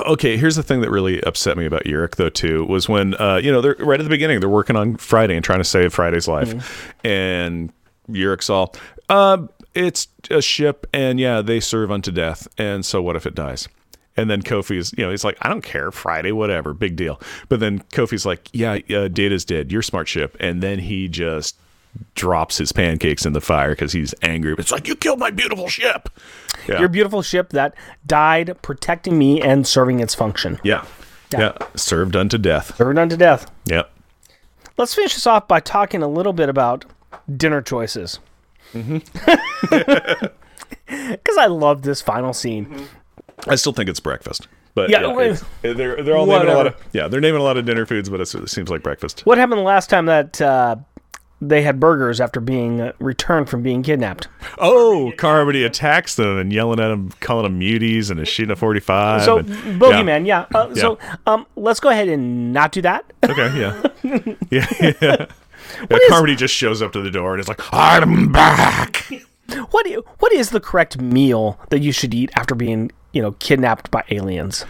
Okay, here's the thing that really upset me about Urich, though, too, was when, they're right at the beginning, they're working on Friday and trying to save Friday's life. Mm-hmm. And Urich's all, it's a ship, and they serve unto death, and so what if it dies? And then Kofi's, he's like, I don't care, Friday, whatever, big deal. But then Kofi's like, Data's dead, you're smart ship. And then he just drops his pancakes in the fire because he's angry. It's like, you killed my beautiful ship. Yeah. Your beautiful ship that died protecting me and serving its function. Yeah. Served unto death. Yep. Let's finish this off by talking a little bit about dinner choices. Mm-hmm. Because I love this final scene. Mm-hmm. I still think it's breakfast. But they're all whatever. naming a lot of dinner foods, but it seems like breakfast. What happened the last time that they had burgers after being returned from being kidnapped? Oh, Carmody attacks them and yelling at them, calling them muties and shooting a 45. So, Bogeyman, So, let's go ahead and not do that. Okay, yeah. Carmody just shows up to the door and is like, I'm back. What is the correct meal that you should eat after being, kidnapped by aliens?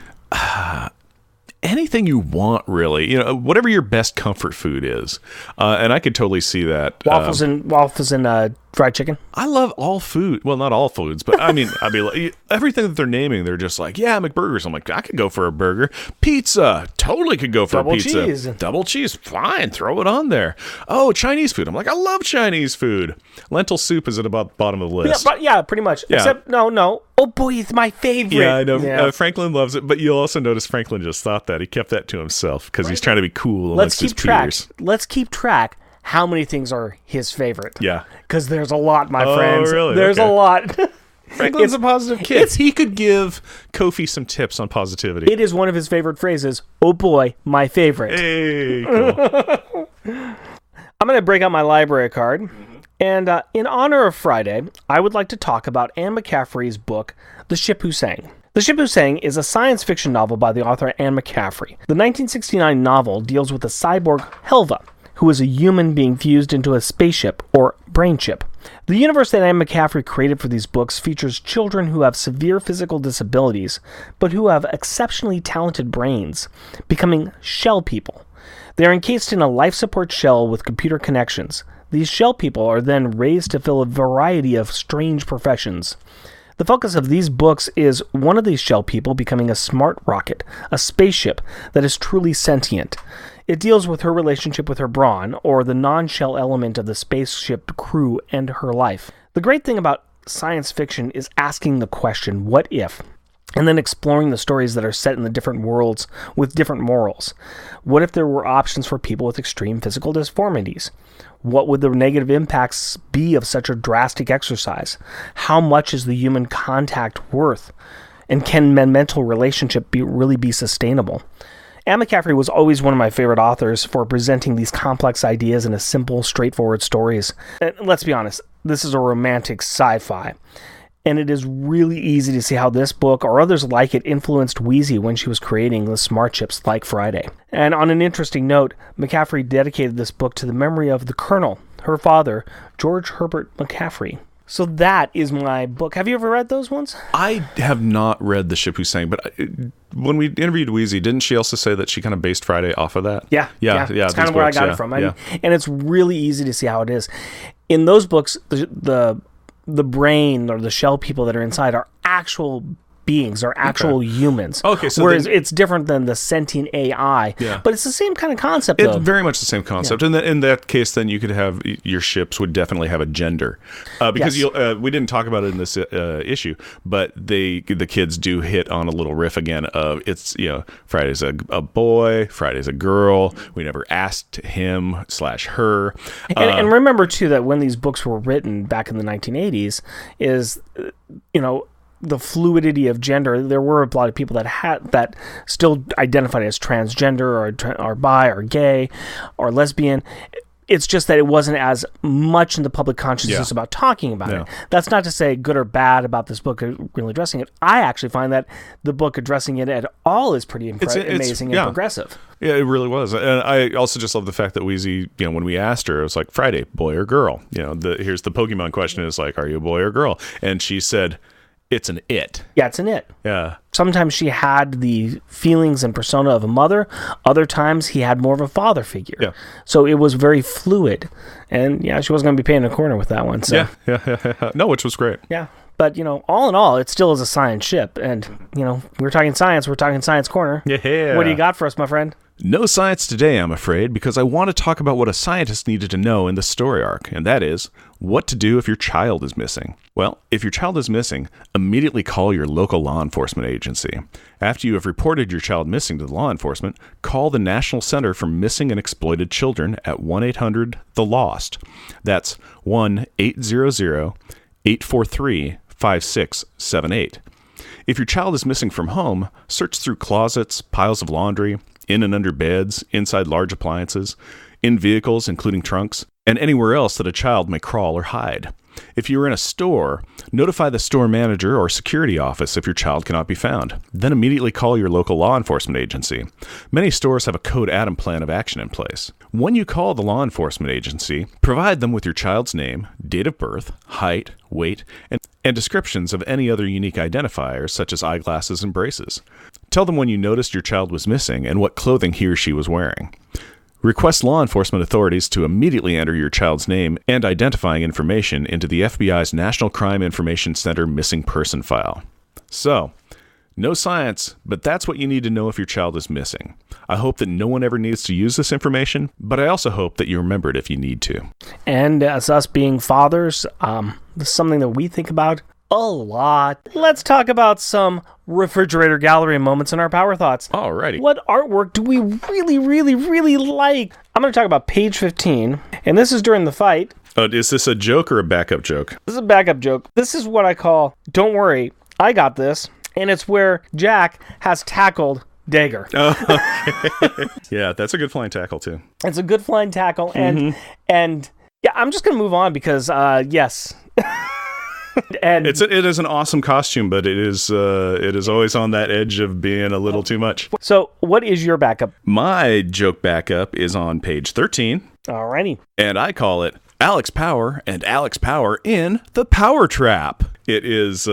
Anything you want, really. Whatever your best comfort food is. And I could totally see that. Waffles and fried chicken? I love all food. Well, not all foods, but I mean, I'd be like, everything that they're naming, they're just like, McBurgers. I'm like, I could go for a burger. Pizza. Totally could go for a pizza. Double cheese. Fine. Throw it on there. Oh, Chinese food. I'm like, I love Chinese food. Lentil soup is at about the bottom of the list. Yeah, pretty much. Yeah. Except, no. Oh boy, it's my favorite. Yeah, I know. Yeah. Franklin loves it, but you'll also notice Franklin just thought that. He kept that to himself because he's trying to be cool amongst his peers. Let's keep track how many things are his favorite. Yeah. Because there's a lot, my friends. Really? There's a lot. Franklin's a positive kid. He could give Kofi some tips on positivity. It is one of his favorite phrases. Oh boy, my favorite. Hey, cool. I'm going to break out my library card. Mm-hmm. And in honor of Friday, I would like to talk about Anne McCaffrey's book, The Ship Who Sang. The Ship Who Sang is a science fiction novel by the author Anne McCaffrey. The 1969 novel deals with the cyborg Helva. who is a human being fused into a spaceship or brain chip. The universe that Anne McCaffrey created for these books features children who have severe physical disabilities, but who have exceptionally talented brains, becoming shell people. They are encased in a life support shell with computer connections. These shell people are then raised to fill a variety of strange professions. The focus of these books is one of these shell people becoming a smart rocket, a spaceship that is truly sentient. It deals with her relationship with her brawn, or the non-shell element of the spaceship crew, and her life. The great thing about science fiction is asking the question, what if? And then exploring the stories that are set in the different worlds with different morals. What if there were options for people with extreme physical deformities? What would the negative impacts be of such a drastic exercise? How much is the human contact worth? And can mental relationship really be sustainable? Anne McCaffrey was always one of my favorite authors for presenting these complex ideas in a simple, straightforward stories. And let's be honest, this is a romantic sci-fi. And it is really easy to see how this book, or others like it, influenced Wheezy when she was creating the smart chips like Friday. And on an interesting note, McCaffrey dedicated this book to the memory of the Colonel, her father, George Herbert McCaffrey. So that is my book. Have you ever read those ones? I have not read The Ship Who Sang, but when we interviewed Wheezy, didn't she also say that she kind of based Friday off of that? Yeah. It's kind of where I got it from. And it's really easy to see how it is. In those books, the brain or the shell people that are inside are actual beings, are actual humans. Okay, so whereas it's different than the sentient AI. Yeah. But it's the same kind of concept, It's though. very much the same concept. Yeah. In that case, then you could have your ships would definitely have a gender, because Yes. we didn't talk about it in this issue, but the kids do hit on a little riff again of Friday's a boy, Friday's a girl. We never asked him/her. And remember too that when these books were written back in the 1980s, is the fluidity of gender. There were a lot of people that still identified as transgender or bi or gay or lesbian. It's just that it wasn't as much in the public consciousness about talking about it. That's not to say good or bad about this book really addressing it. I actually find that the book addressing it at all is pretty amazing and progressive. Yeah, it really was. And I also just love the fact that Wheezy, when we asked her, it was like, Friday, boy or girl? Here's the Pokemon question is like, are you a boy or girl? And she said, it's an it. Yeah, it's an it. Yeah. Sometimes she had the feelings and persona of a mother. Other times he had more of a father figure. Yeah. So it was very fluid. And she wasn't going to be paying a corner with that one. So. Yeah. No, which was great. Yeah. But, all in all, it still is a science ship. And, we're talking science corner. Yeah. What do you got for us, my friend? No science today, I'm afraid, because I want to talk about what a scientist needed to know in the story arc, and that is, what to do if your child is missing. Well, if your child is missing, immediately call your local law enforcement agency. After you have reported your child missing to the law enforcement, call the National Center for Missing and Exploited Children at 1-800-THE-LOST. That's 1-800-843-5678. If your child is missing from home, search through closets, piles of laundry, in and under beds, inside large appliances, in vehicles, including trunks, and anywhere else that a child may crawl or hide. If you are in a store, notify the store manager or security office if your child cannot be found. Then immediately call your local law enforcement agency. Many stores have a Code Adam plan of action in place. When you call the law enforcement agency, provide them with your child's name, date of birth, height, weight, and descriptions of any other unique identifiers such as eyeglasses and braces. Tell them when you noticed your child was missing and what clothing he or she was wearing. Request law enforcement authorities to immediately enter your child's name and identifying information into the FBI's National Crime Information Center missing person file. So, no science, but that's what you need to know if your child is missing. I hope that no one ever needs to use this information, but I also hope that you remember it if you need to. And as us being fathers, this is something that we think about a lot. Let's talk about some refrigerator gallery moments in our Power Thoughts. Alrighty. What artwork do we really, really, really like? I'm going to talk about page 15, and this is during the fight. Is this a joke or a backup joke? This is a backup joke. This is what I call, don't worry, I got this, and it's where Jack has tackled Dagger. Okay. Yeah, that's a good flying tackle, too. It's a good flying tackle, and yeah, I'm just going to move on because, yes. And it is an awesome costume, but it is always on that edge of being a little too much. So what is your backup? My joke backup is on page 13. Alrighty. And I call it Alex Power and Alex Power in the Power Trap. It is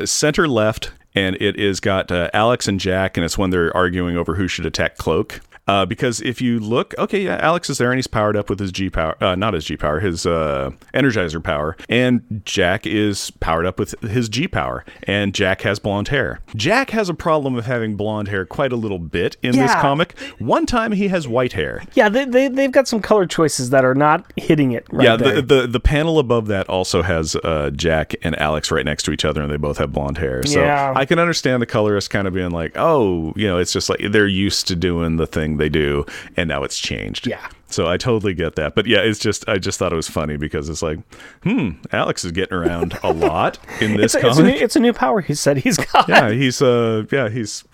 center left, and it is got Alex and Jack, and it's when they're arguing over who should attack Cloak. Because if you look, okay, yeah, Alex is there and he's powered up with his G power, not his G power, his Energizer power. And Jack is powered up with his G power. And Jack has blonde hair. Jack has a problem of having blonde hair quite a little bit in this comic. One time he has white hair. Yeah, they've got some color choices that are not hitting it right there. The panel above that also has Jack and Alex right next to each other, and they both have blonde hair. So I can understand the colorist kind of being like, oh, it's just like they're used to doing the thing they do, and now it's changed. Yeah. So I totally get that. But yeah, I just thought it was funny because it's like, Alex is getting around a lot in this comic. It's a new power he said he's got. Yeah, he's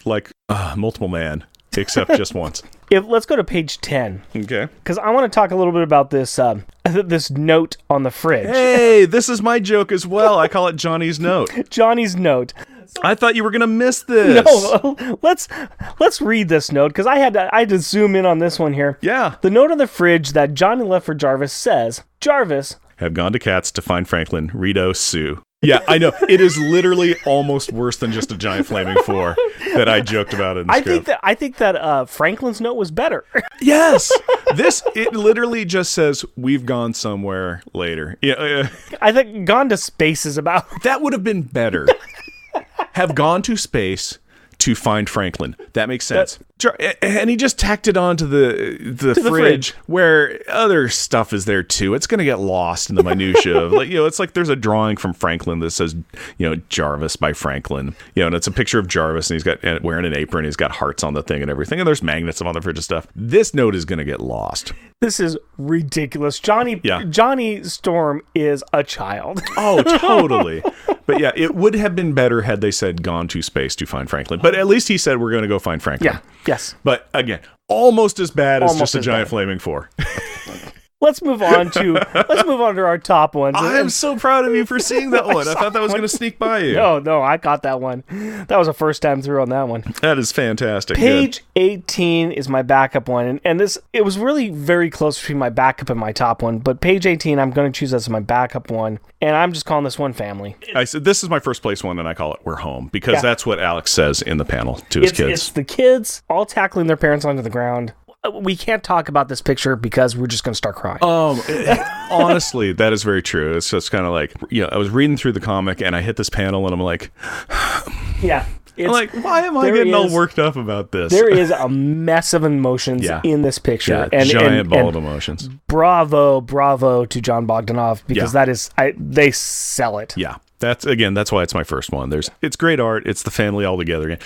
like multiple man, except just once. Let's go to page 10. Okay. Because I want to talk a little bit about this this note on the fridge. Hey, this is my joke as well. I call it Johnny's note. Johnny's note. I thought you were gonna miss this. No, let's read this note because I had to zoom in on this one here. Yeah. The note on the fridge that Johnny left for Jarvis says, Jarvis have gone to Cats to find Franklin, Rito, Sue. Yeah, I know. It is literally almost worse than just a giant flaming four that I joked about in the script. I think that Franklin's note was better. Yes. It literally just says, we've gone somewhere later. Yeah. I think gone to space is about. That would have been better. Have gone to space to find Franklin. That makes sense. And he just tacked it onto the fridge where other stuff is there too. It's going to get lost in the minutia of it's like there's a drawing from Franklin that says, Jarvis by Franklin. And it's a picture of Jarvis and he's got wearing an apron. He's got hearts on the thing and everything. And there's magnets on the fridge and stuff. This note is going to get lost. This is ridiculous. Johnny Storm is a child. Oh, totally. But yeah, it would have been better had they said gone to space to find Franklin. But at least he said we're going to go find Franklin. Yeah. Yes. But again, almost as bad as just a giant flaming four. Let's move on to our top ones. I am so proud of you for seeing that one. I thought that was going to sneak by you. No, I caught that one. That was a first time through on that one. That is fantastic. Page 18 is my backup one, and it was really very close between my backup and my top one. But page 18, I'm going to choose as my backup one, and I'm just calling this one Family. I said this is my first place one, and I call it We're Home because that's what Alex says in the panel to his kids. It's the kids all tackling their parents onto the ground. We can't talk about this picture because we're just going to start crying. Honestly, that is very true. It's just kind of like, I was reading through the comic and I hit this panel and I'm like, yeah. I'm like, why am I getting all worked up about this? There is a mess of emotions in this picture. Yeah, giant ball of emotions. Bravo to John Bogdanov because they sell it. Yeah. That's why it's my first one. It's great art. It's the family all together.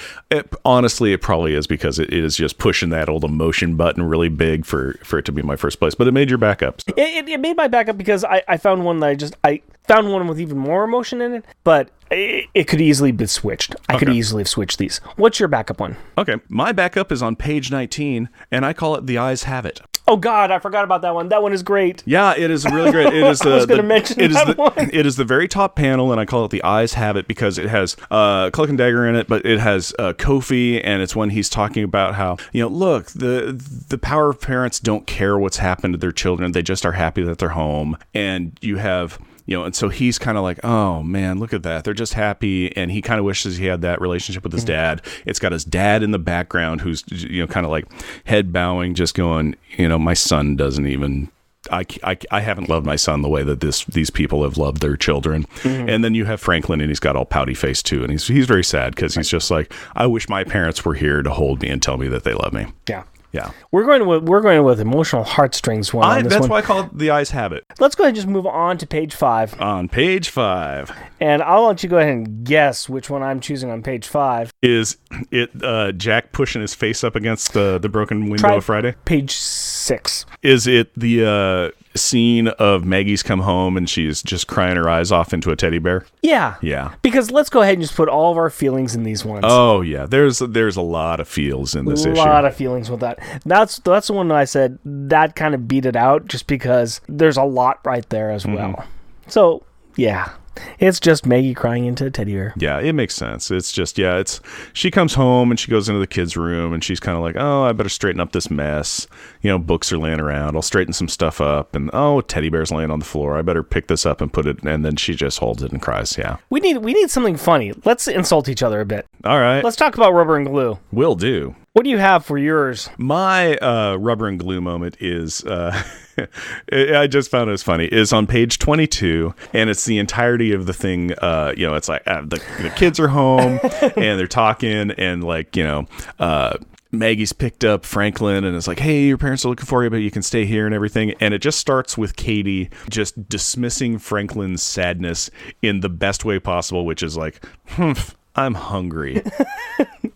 Honestly, it probably is because it is just pushing that old emotion button really big for it to be my first place. But it made your backup. It made my backup because I found one that I found one with even more emotion in it, but it could easily be switched. I could easily have switched these. What's your backup one? Okay, my backup is on page 19, and I call it The Eyes Have It. Oh God, I forgot about that one. That one is great. Yeah, it is really great. It is I was going to mention that one. It is the very top panel, and I call it The Eyes Have It because it has Cloak and Dagger in it, but it has Kofi, and it's when he's talking about how, look, the power of parents don't care what's happened to their children. They just are happy that they're home. And you have... and so he's kind of like, oh man, look at that. They're just happy. And he kind of wishes he had that relationship with his dad. It's got his dad in the background who's, kind of like head bowing, just going, my son doesn't even, I haven't loved my son the way that these people have loved their children. Mm-hmm. And then you have Franklin and he's got all pouty face too. And he's very sad because he's just like, I wish my parents were here to hold me and tell me that they love me. Yeah. Yeah, we're going with emotional heartstrings one. On this that's one. Why I call it The Eyes Have It. Let's go ahead and just move on to page 5. On page 5, and I'll let you go ahead and guess which one I'm choosing on page 5. Is it Jack pushing his face up against the broken window of Friday? Page 6. Is it the scene of Maggie's come home and she's just crying her eyes off into a teddy bear? Yeah. Because let's go ahead and just put all of our feelings in these ones. Oh yeah, there's a lot of feels in this issue. A lot of feelings with that. That's the one that I said that kind of beat it out just because there's a lot right there as well. So yeah. It's just Maggie crying into a teddy bear. Yeah, it makes sense. It's just, she comes home and she goes into the kids' room and she's kind of like, oh, I better straighten up this mess. Books are laying around. I'll straighten some stuff up. And, oh, teddy bear's laying on the floor. I better pick this up and put it. And then she just holds it and cries. Yeah. We need something funny. Let's insult each other a bit. All right. Let's talk about rubber and glue. Will do. What do you have for yours? My rubber and glue moment is, I just found it was funny, is on page 22, and it's the entirety of the thing. It's like the kids are home, and they're talking, and Maggie's picked up Franklin, and it's like, hey, your parents are looking for you, but you can stay here and everything. And it just starts with Katie just dismissing Franklin's sadness in the best way possible, which is like, I'm hungry.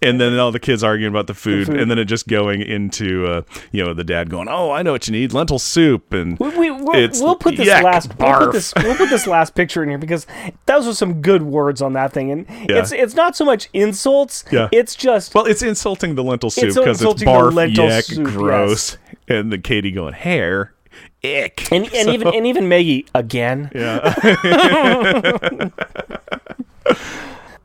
And then all the kids arguing about the food, and then it just going into the dad going, oh, I know what you need, lentil soup. And we'll put this last picture in here because those were some good words on that thing. And it's not so much insults, it's just, well, it's insulting the lentil soup because it's barf, yuck, gross. Yes. And the Katie going, hair, ick. And even Maggie again. Yeah.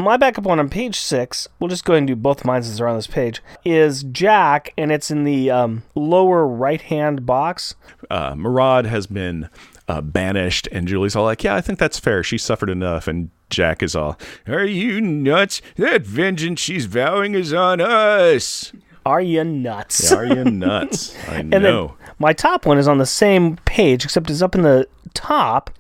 My backup one on page 6, we'll just go ahead and do both mine since they're on this page, is Jack, and it's in the lower right-hand box. Murad has been banished, and Julie's all like, yeah, I think that's fair. She suffered enough. And Jack is all, are you nuts? That vengeance she's vowing is on us. Are you nuts? Yeah, are you nuts? I know. And then my top one is on the same page, except it's up in the top,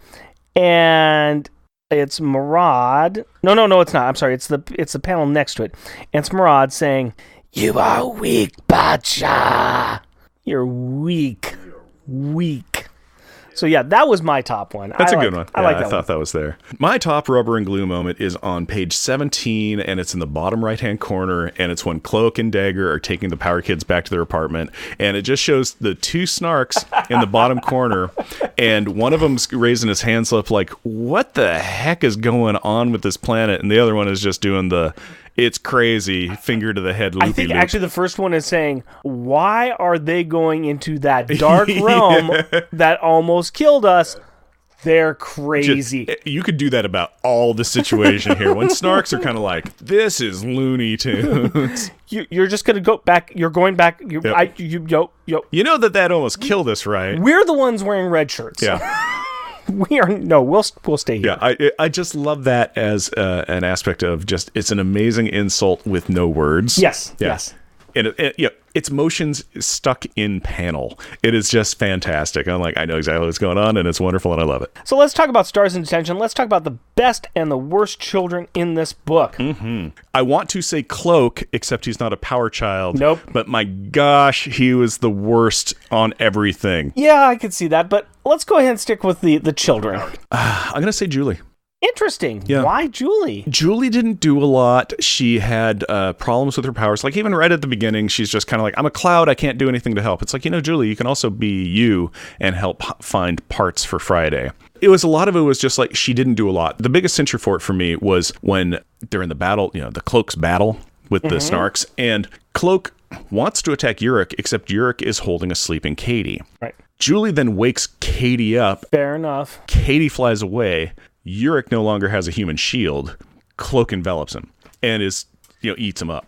and it's Murad. No, it's not. I'm sorry. It's the panel next to it. And it's Murad saying, "You are weak, Bacha. You're weak. So yeah, that was my top one. That's a good one. I thought one. that was there. My top rubber and glue moment is on page 17, and it's in the bottom right-hand corner, and it's when Cloak and Dagger are taking the Power Kids back to their apartment, and it just shows the two snarks in the bottom corner, and one of them's raising his hands up like, what the heck is going on with this planet? And the other one is just doing the, it's crazy, finger to the head loopy-loop. I think actually the first one is saying, why are they going into that dark realm that almost killed us? They're crazy. You could do that about all the situation here. When snarks are kind of like, this is Looney Tunes. You're just going to go back. You're going back. You know that almost killed us, right? We're the ones wearing red shirts. Yeah. We'll stay here. Yeah, I just love that as an aspect of just, it's an amazing insult with no words. Yes. And its motions stuck in panel. It is just fantastic. I'm like, I know exactly what's going on, and it's wonderful, and I love it. So let's talk about Stars in Detention. Let's talk about the best and the worst children in this book. Mm-hmm. I want to say Cloak, except he's not a power child. Nope. But my gosh, he was the worst on everything. Yeah, I could see that, but let's go ahead and stick with the children. I'm going to say Julie. Interesting. Yeah. Why Julie? Julie didn't do a lot. She had problems with her powers. Like, even right at the beginning, she's just kind of like, I'm a cloud. I can't do anything to help. It's like, Julie, you can also be you and help find parts for Friday. A lot of it was just like, she didn't do a lot. The biggest cincher for it for me was when they're in the battle, the Cloak's battle with the Snarks, and Cloak wants to attack Yurik, except Yurik is holding a sleeping Katie. Right. Julie then wakes Katie up. Fair enough. Katie flies away. Yurik no longer has a human shield. Cloak envelops him and eats him up.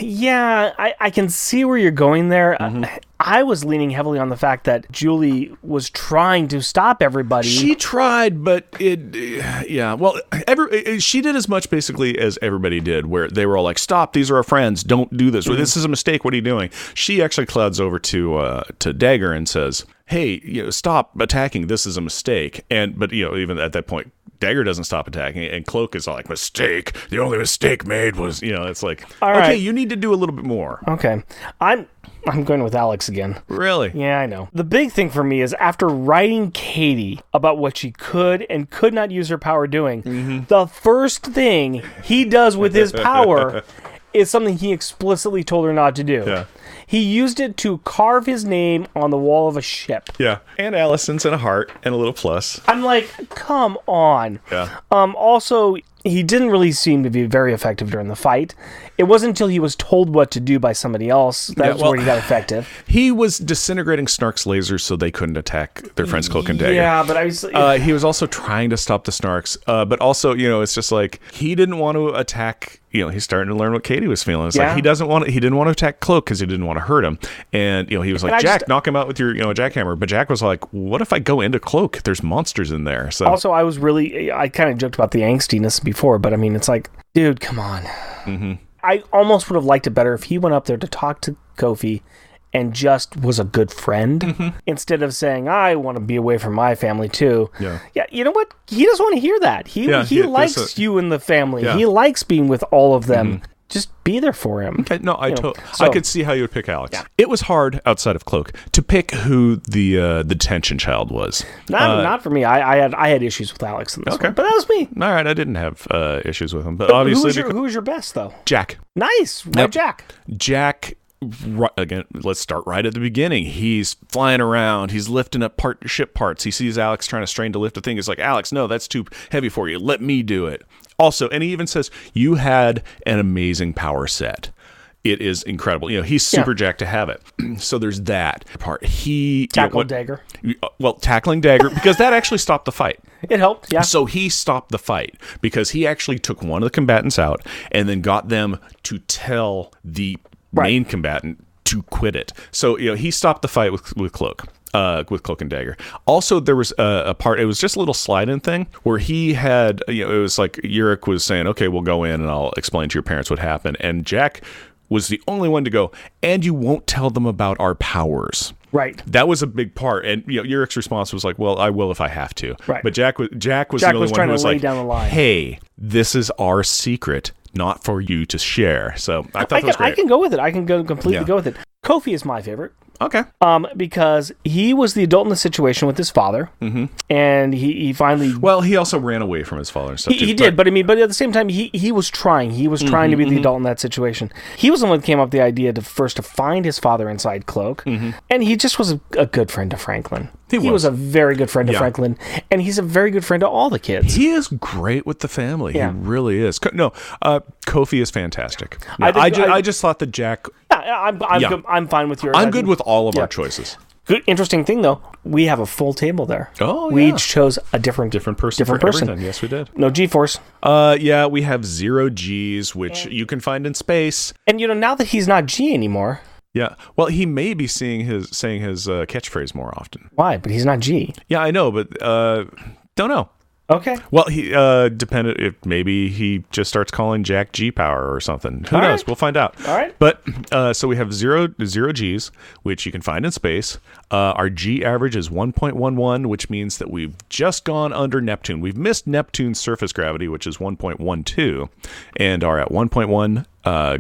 Yeah, I can see where you're going there. Mm-hmm. I was leaning heavily on the fact that Julie was trying to stop everybody. She tried, but she did as much basically as everybody did, where they were all like, stop, these are our friends, don't do this. Mm-hmm. This is a mistake, what are you doing? She actually clouds over to Dagger and says, hey, stop attacking, this is a mistake. But even at that point, Dagger doesn't stop attacking, and Cloak is all like, mistake, the only mistake made was, it's like, all right, okay, you need to do a little bit more. Okay, I'm going with Alex again. Really? Yeah, I know. The big thing for me is after writing Katie about what she could and could not use her power doing, the first thing he does with his power is something he explicitly told her not to do. Yeah. He used it to carve his name on the wall of a ship. Yeah. And Allison's and a heart and a little plus. I'm like, come on. Yeah. Also, he didn't really seem to be very effective during the fight. It wasn't until he was told what to do by somebody else where he got effective. He was disintegrating Snark's lasers so they couldn't attack their friend's Cloak and Dagger. Yeah, but he was also trying to stop the Snarks, but also, it's just like he didn't want to attack. He's starting to learn what Katie was feeling. It's like he didn't want to attack Cloak because he didn't want to hurt him. And he was like, Jack, knock him out with your jackhammer. But Jack was like, what if I go into Cloak? There's monsters in there. So also, I kind of joked about the angstiness before, but I mean, it's like, dude, come on. Mm-hmm. I almost would have liked it better if he went up there to talk to Kofi and just was a good friend instead of saying, I want to be away from my family too. Yeah, you know what? He doesn't want to hear that. He likes you and the family. Yeah. He likes being with all of them. Mm-hmm. Just be there for him. Okay, no, I could see how you would pick Alex. Yeah. It was hard outside of Cloak to pick who the detention child was. Not for me. I had issues with Alex in this one, but that was me. All right, I didn't have issues with him, but obviously who was your best though? Jack. Nice. Why Jack? Jack. Again, let's start right at the beginning. He's flying around. He's lifting up ship parts. He sees Alex trying to strain to lift a thing. He's like, Alex, no, that's too heavy for you. Let me do it. Also, and he even says, you had an amazing power set. It is incredible. He's super jacked to have it. So there's that part. Tackling Dagger. Well, tackling Dagger, because that actually stopped the fight. It helped, yeah. So he stopped the fight because he actually took one of the combatants out and then got them to tell the main combatant to quit it. So, he stopped the fight with Cloak. With Cloak and Dagger. Also, there was a part, it was just a little slide-in thing where he had, it was like Yurik was saying, okay, we'll go in and I'll explain to your parents what happened. And Jack was the only one to go, and you won't tell them about our powers. Right. That was a big part. And Yurik's response was like, well, I will if I have to. Right. But Jack was the only one who was like, down the line. Hey, this is our secret, not for you to share. So I thought that was great. I can go with it. I can go completely go with it. Kofi is my favorite. Okay. Because he was the adult in the situation with his father, and he finally. Well, he also ran away from his father and stuff. He did, but at the same time, he was trying. He was trying to be the adult in that situation. He was the one that came up with the idea to find his father inside Cloak, and he just was a good friend to Franklin. He was a very good friend to Franklin, and he's a very good friend to all the kids. He is great with the family. Yeah. He really is. No, Kofi is fantastic. I just thought that Jack. I'm fine with yours. I'm good with all of our choices. Good, interesting thing though, we have a full table there. Oh, we each chose a different person. Everything. Yes, we did. No G-force. We have 0 Gs, which you can find in space. And now that he's not G anymore. Yeah, well, he may be saying his catchphrase more often. Why? But he's not G. Yeah, I know, but don't know. Okay. Well, he depended if maybe he just starts calling Jack G Power or something. Who knows? We'll find out. All right. But so we have 0 Gs, which you can find in space. Our G average is 1.11, which means that we've just gone under Neptune. We've missed Neptune's surface gravity, which is 1.12, and are at 1.1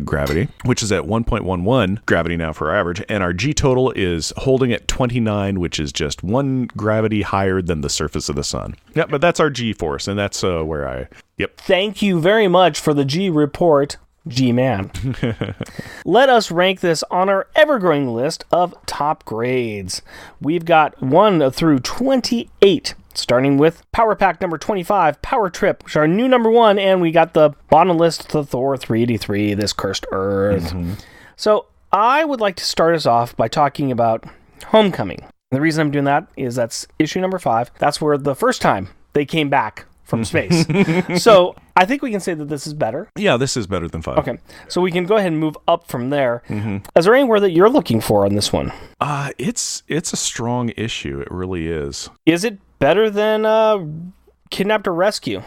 gravity, which is at 1.11 gravity now for our average, and our G total is holding at 29, which is just 1 gravity higher than the surface of the sun. Yeah, but that's our G force, and that's where I. Yep. Thank you very much for the G report, G-Man. Let us rank this on our ever-growing list of top grades. We've got 1 through 28. Starting with Power Pack number 25, Power Trip, which is our new number 1, and we got the bottom list to Thor 383, This Cursed Earth. So I would like to start us off by talking about Homecoming. The reason I'm doing that is that's issue number 5. That's where the first time they came back from space. So I think we can say that this is better. Yeah, this is better than 5. Okay, so we can go ahead and move up from there. Is there anywhere that you're looking for on this one? It's a strong issue. It really is. Is it better than Kidnapped or Rescue?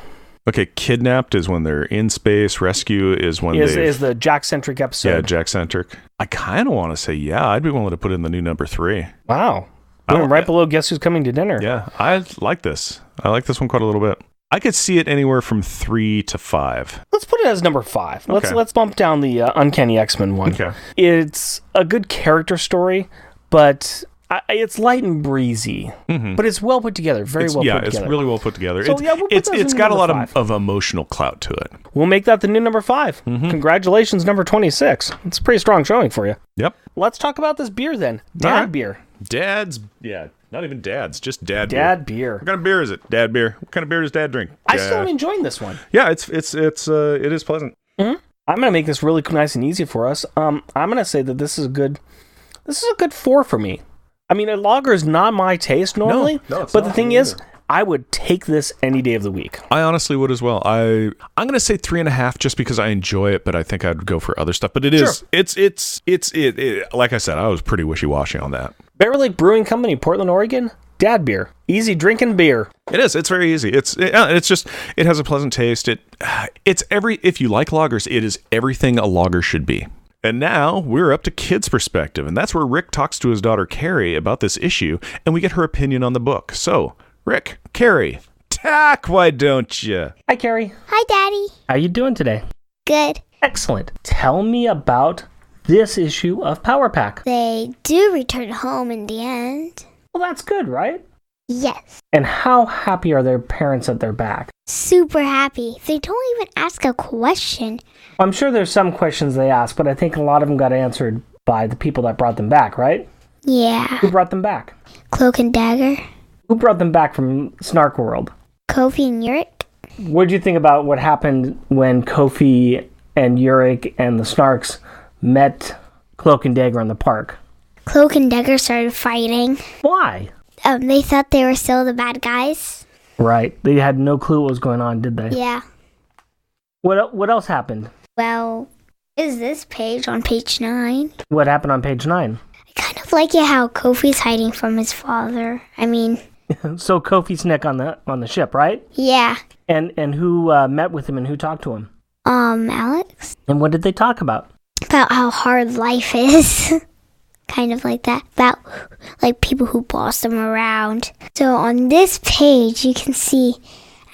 Okay, Kidnapped is when they're in space. Rescue is when is the Jack-centric episode. Yeah, Jack-centric. I kind of want to say, I'd be willing to put in the new number 3. Wow. Right below Guess Who's Coming to Dinner. Yeah, I like this. I like this one quite a little bit. I could see it anywhere from 3 to 5. Let's put it as number 5. Let's bump down the Uncanny X-Men one. Okay. It's a good character story, but it's light and breezy. But it's well put together. Very well put together. Yeah, it's really well put together. So, it's got a lot of emotional clout to it. We'll make that the new number 5. Congratulations, number 26. It's a pretty strong showing for you. Yep. Let's talk about this beer then. Dad beer. Dad's, yeah. Not even dads, just dad beer. Dad beer. What kind of beer is it? Dad beer. What kind of beer does Dad drink? I still am enjoying this one. Yeah, it is pleasant. Mm-hmm. I'm gonna make this really nice and easy for us. I'm gonna say that this is a good 4 for me. I mean, a lager is not my taste normally, No, it's but not the thing me is, either. I would take this any day of the week. I honestly would as well. I'm gonna say 3.5 just because I enjoy it, but I think I'd go for other stuff. But it is, it. Like I said, I was pretty wishy-washy on that. Bear Lake Brewing Company, Portland, Oregon. Dad beer, easy drinking beer. It is. It's very easy. It's just, it has a pleasant taste. If you like lagers, it is everything a lager should be. And now we're up to Kid's perspective, and that's where Rick talks to his daughter Carrie about this issue, and we get her opinion on the book. So, Rick, Carrie, tack, why don't you? Hi, Carrie. Hi, Daddy. How you doing today? Good. Excellent. Tell me about this issue of Power Pack. They do return home in the end. Well, that's good, right? Yes. And how happy are their parents that they're back? Super happy. They don't even ask a question. I'm sure there's some questions they ask, but I think a lot of them got answered by the people that brought them back, right? Yeah. Who brought them back? Cloak and Dagger. Who brought them back from Snark World? Kofi and Yurik. What did you think about what happened when Kofi and Yurik and the Snarks met Cloak and Dagger in the park? Cloak and Dagger started fighting. Why? They thought they were still the bad guys. Right. They had no clue what was going on, did they? Yeah. What else happened? Well, is this page on page 9? What happened on page 9? I kind of like it how Kofi's hiding from his father. I mean... So Kofi's neck on the ship, right? Yeah. And who met with him and who talked to him? Alex? And what did they talk about? About how hard life is. Kind of like that. About, like, people who boss them around. So on this page, you can see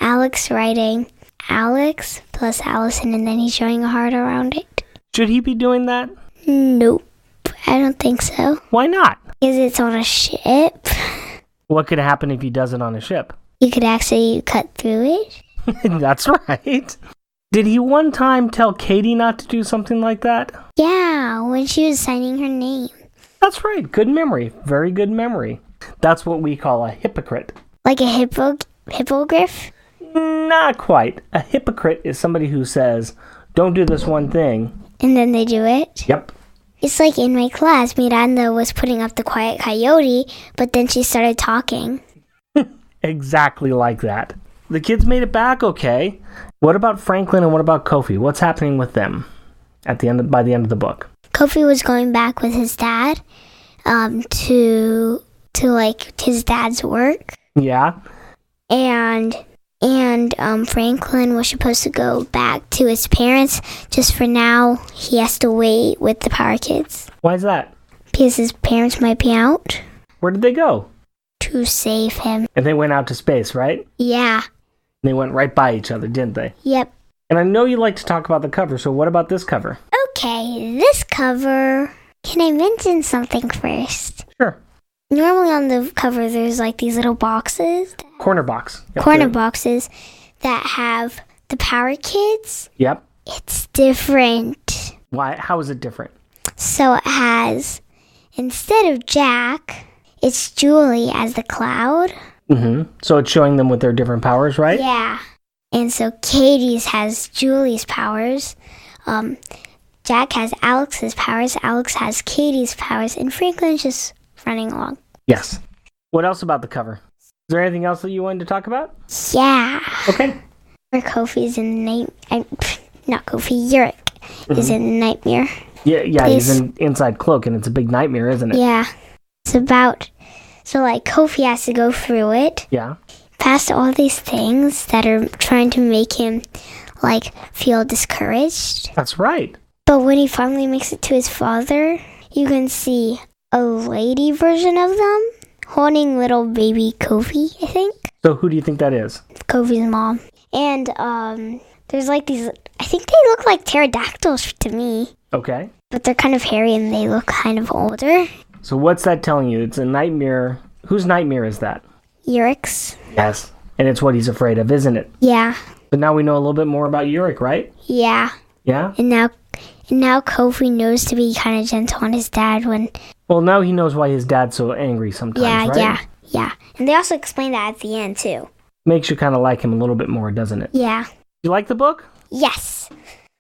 Alex writing Alex plus Allison, and then he's showing a heart around it. Should he be doing that? Nope. I don't think so. Why not? Because it's on a ship. What could happen if he does it on a ship? You could actually cut through it. That's right. Did he one time tell Katie not to do something like that? Yeah, when she was signing her name. That's right. Good memory. Very good memory. That's what we call a hypocrite. Like a hippogriff? Not quite. A hypocrite is somebody who says, don't do this one thing. And then they do it? Yep. It's like in my class, Miranda was putting up the quiet coyote, but then she started talking. Exactly like that. The kids made it back okay. What about Franklin and what about Kofi? What's happening with them by the end of the book? Kofi was going back with his dad to like his dad's work. Yeah. And Franklin was supposed to go back to his parents. Just for now, he has to wait with the Power Kids. Why is that? Because his parents might be out. Where did they go? To save him. And they went out to space, right? Yeah. They went right by each other, didn't they? Yep. And I know you like to talk about the cover, so what about this cover? Okay, this cover... Can I mention something first? Sure. Normally on the cover, there's like these little boxes. Corner box. Yep, Corner boxes that have the Power Kids. Yep. It's different. Why? How is it different? So it has, instead of Jack, it's Julie as the cloud. Mm-hmm. So it's showing them with their different powers, right? Yeah. And so Katie's has Julie's powers. Jack has Alex's powers. Alex has Katie's powers. And Franklin's just running along. Yes. What else about the cover? Is there anything else that you wanted to talk about? Yeah. Okay. Where Kofi's in not Kofi, Yurik is in Nightmare. Yeah, he's inside Cloak, and it's a big nightmare, isn't it? Yeah. It's about... So, like, Kofi has to go through it. Yeah. Past all these things that are trying to make him, like, feel discouraged. That's right. But when he finally makes it to his father, you can see a lady version of them holding little baby Kofi, I think. So who do you think that is? Kofi's mom. And, there's, like, these... I think they look like pterodactyls to me. Okay. But they're kind of hairy and they look kind of older. So what's that telling you? It's a nightmare. Whose nightmare is that? Yurik's. Yes. And it's what he's afraid of, isn't it? Yeah. But now we know a little bit more about Yurik, right? Yeah. Yeah? And now Kofi knows to be kind of gentle on his dad when... Well, now he knows why his dad's so angry sometimes, right? Yeah. And they also explain that at the end, too. Makes you kind of like him a little bit more, doesn't it? Yeah. You like the book? Yes.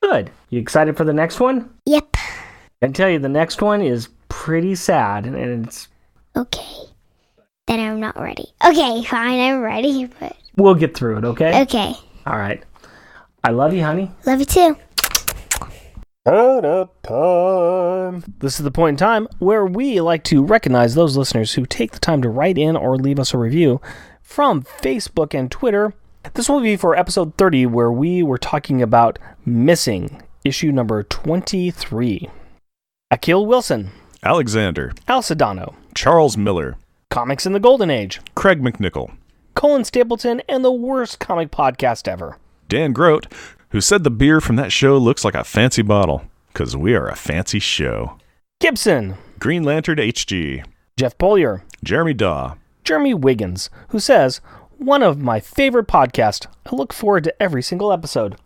Good. You excited for the next one? Yep. I tell you, the next one is pretty sad, and it's... Okay. Then I'm not ready. Okay, fine, I'm ready, but... We'll get through it, okay? Okay. All right. I love you, honey. Love you, too. Time. This is the point in time where we like to recognize those listeners who take the time to write in or leave us a review from Facebook and Twitter. This will be for episode 30, where we were talking about Missing, issue number 23. Akil Wilson, Alexander, Al Sedano, Charles Miller, Comics in the Golden Age, Craig McNichol, Colin Stapleton, and the worst comic podcast ever. Dan Grote, who said the beer from that show looks like a fancy bottle, because we are a fancy show. Gibson, Green Lantern HG, Jeff Polier, Jeremy Daw, Jeremy Wiggins, who says, one of my favorite podcasts. I look forward to every single episode.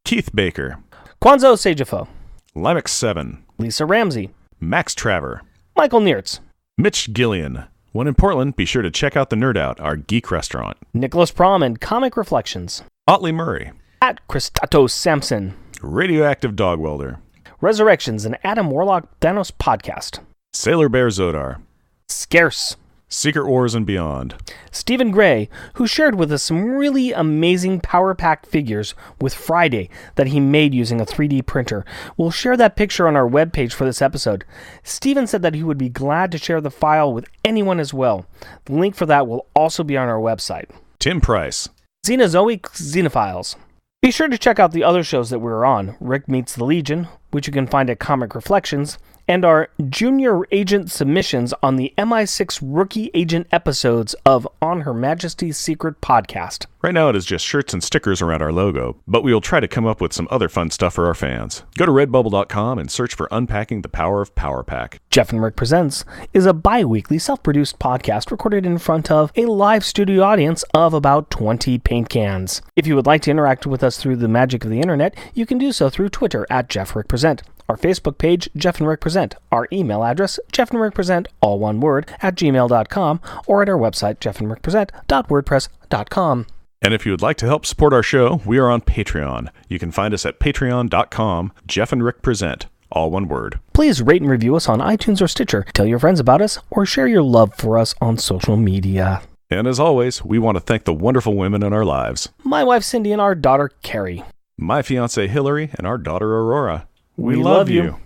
Keith Baker, Kwanzo Sejafo, Limex7, Lisa Ramsey, Max Traver, Michael Neertz, Mitch Gillian. When in Portland, be sure to check out the Nerd Out, our geek restaurant. Nicholas Prom and Comic Reflections, Otley Murray, at Christatos Sampson, Radioactive Dog Welder, Resurrections, and Adam Warlock Thanos Podcast, Sailor Bear Zodar, Scarce, Secret Wars and Beyond, Stephen Gray, who shared with us some really amazing Power Pack figures with Friday that he made using a 3D printer. We'll share that picture on our webpage for this episode. Stephen said that he would be glad to share the file with anyone as well. The link for that will also be on our website. Tim Price, Xenozoic Xenophiles. Be sure to check out the other shows that we're on, Rick Meets the Legion, which you can find at Comic Reflections, and our Junior Agent submissions on the MI6 Rookie Agent episodes of On Her Majesty's Secret Podcast. Right now it is just shirts and stickers around our logo, but we will try to come up with some other fun stuff for our fans. Go to redbubble.com and search for Unpacking the Power of Power Pack. Jeff and Rick Presents is a bi-weekly self-produced podcast recorded in front of a live studio audience of about 20 paint cans. If you would like to interact with us through the magic of the internet, you can do so through Twitter at Jeff Rick Present, our Facebook page, Jeff and Rick Present, our email address, jeffandrickpresent, all one word, at gmail.com, or at our website, jeffandrickpresent.wordpress.com. And if you would like to help support our show, we are on Patreon. You can find us at patreon.com, Jeff and Rick Present, all one word. Please rate and review us on iTunes or Stitcher, tell your friends about us, or share your love for us on social media. And as always, we want to thank the wonderful women in our lives. My wife Cindy and our daughter Carrie. My fiancée Hillary and our daughter Aurora. We love you.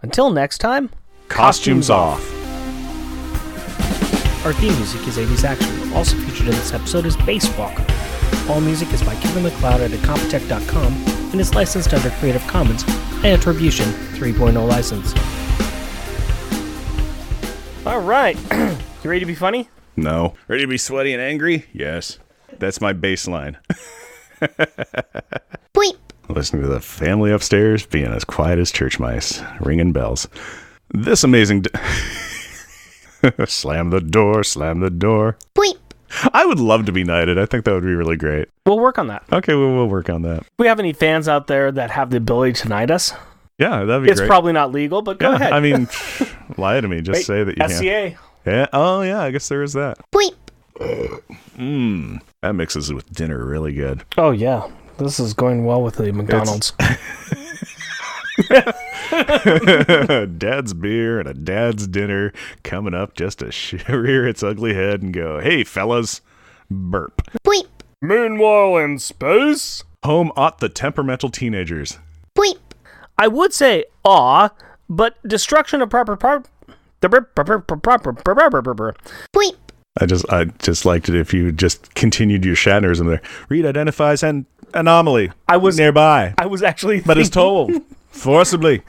Until next time, Costumes off. Our theme music is 80s Action. Also featured in this episode is Spacewalker. All music is by Kevin MacLeod at Incompetech.com and is licensed under Creative Commons High Attribution 3.0 license. All right. You ready to be funny? No. Ready to be sweaty and angry? Yes. That's my baseline. Bleep. Listening to the family upstairs being as quiet as church mice, ringing bells. This amazing... Slam the door, slam the door. Bleep. I would love to be knighted. I think that would be really great. We'll work on that. Okay, we'll work on that. If we have any fans out there that have the ability to knight us, Yeah, that'd be it's great. probably not legal, but go ahead. I mean, lie to me. Just Wait, say that you SCA. can. Yeah. Oh, yeah, I guess there is that. Bleep. That mixes with dinner really good. Oh, yeah. This is going well with the McDonald's. Dad's beer and a dad's dinner coming up just to rear its ugly head and go, hey, fellas, burp. Bleep. Meanwhile, in space. Home ought the temperamental teenagers. Bleep. I would say aw, but destruction of proper Bleep. I just liked it if you just continued your Shatnerism there. Reed identifies an anomaly. I was nearby, I was actually but is told forcibly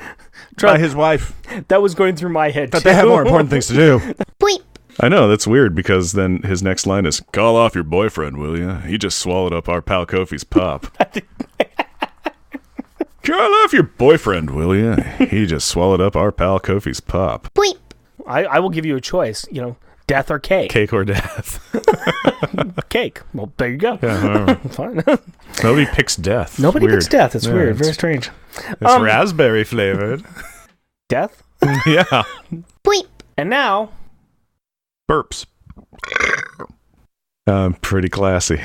by his wife that was going through my head. that too. they have more important things to do. Bleep. I know, that's weird, because then his next line is, call off your boyfriend, will ya? He just swallowed up our pal Kofi's pop. Call off your boyfriend, will ya? He just swallowed up our pal Kofi's pop. Bleep. I will give you a choice. Death or cake. Cake or death. Cake. Well, there you go. Yeah, Fine. nobody picks death. Nobody Weird. picks death. It's Yeah, weird. it's- Very strange. It's raspberry flavored. Death. Yeah. Bleep. And now... Burps. Pretty classy.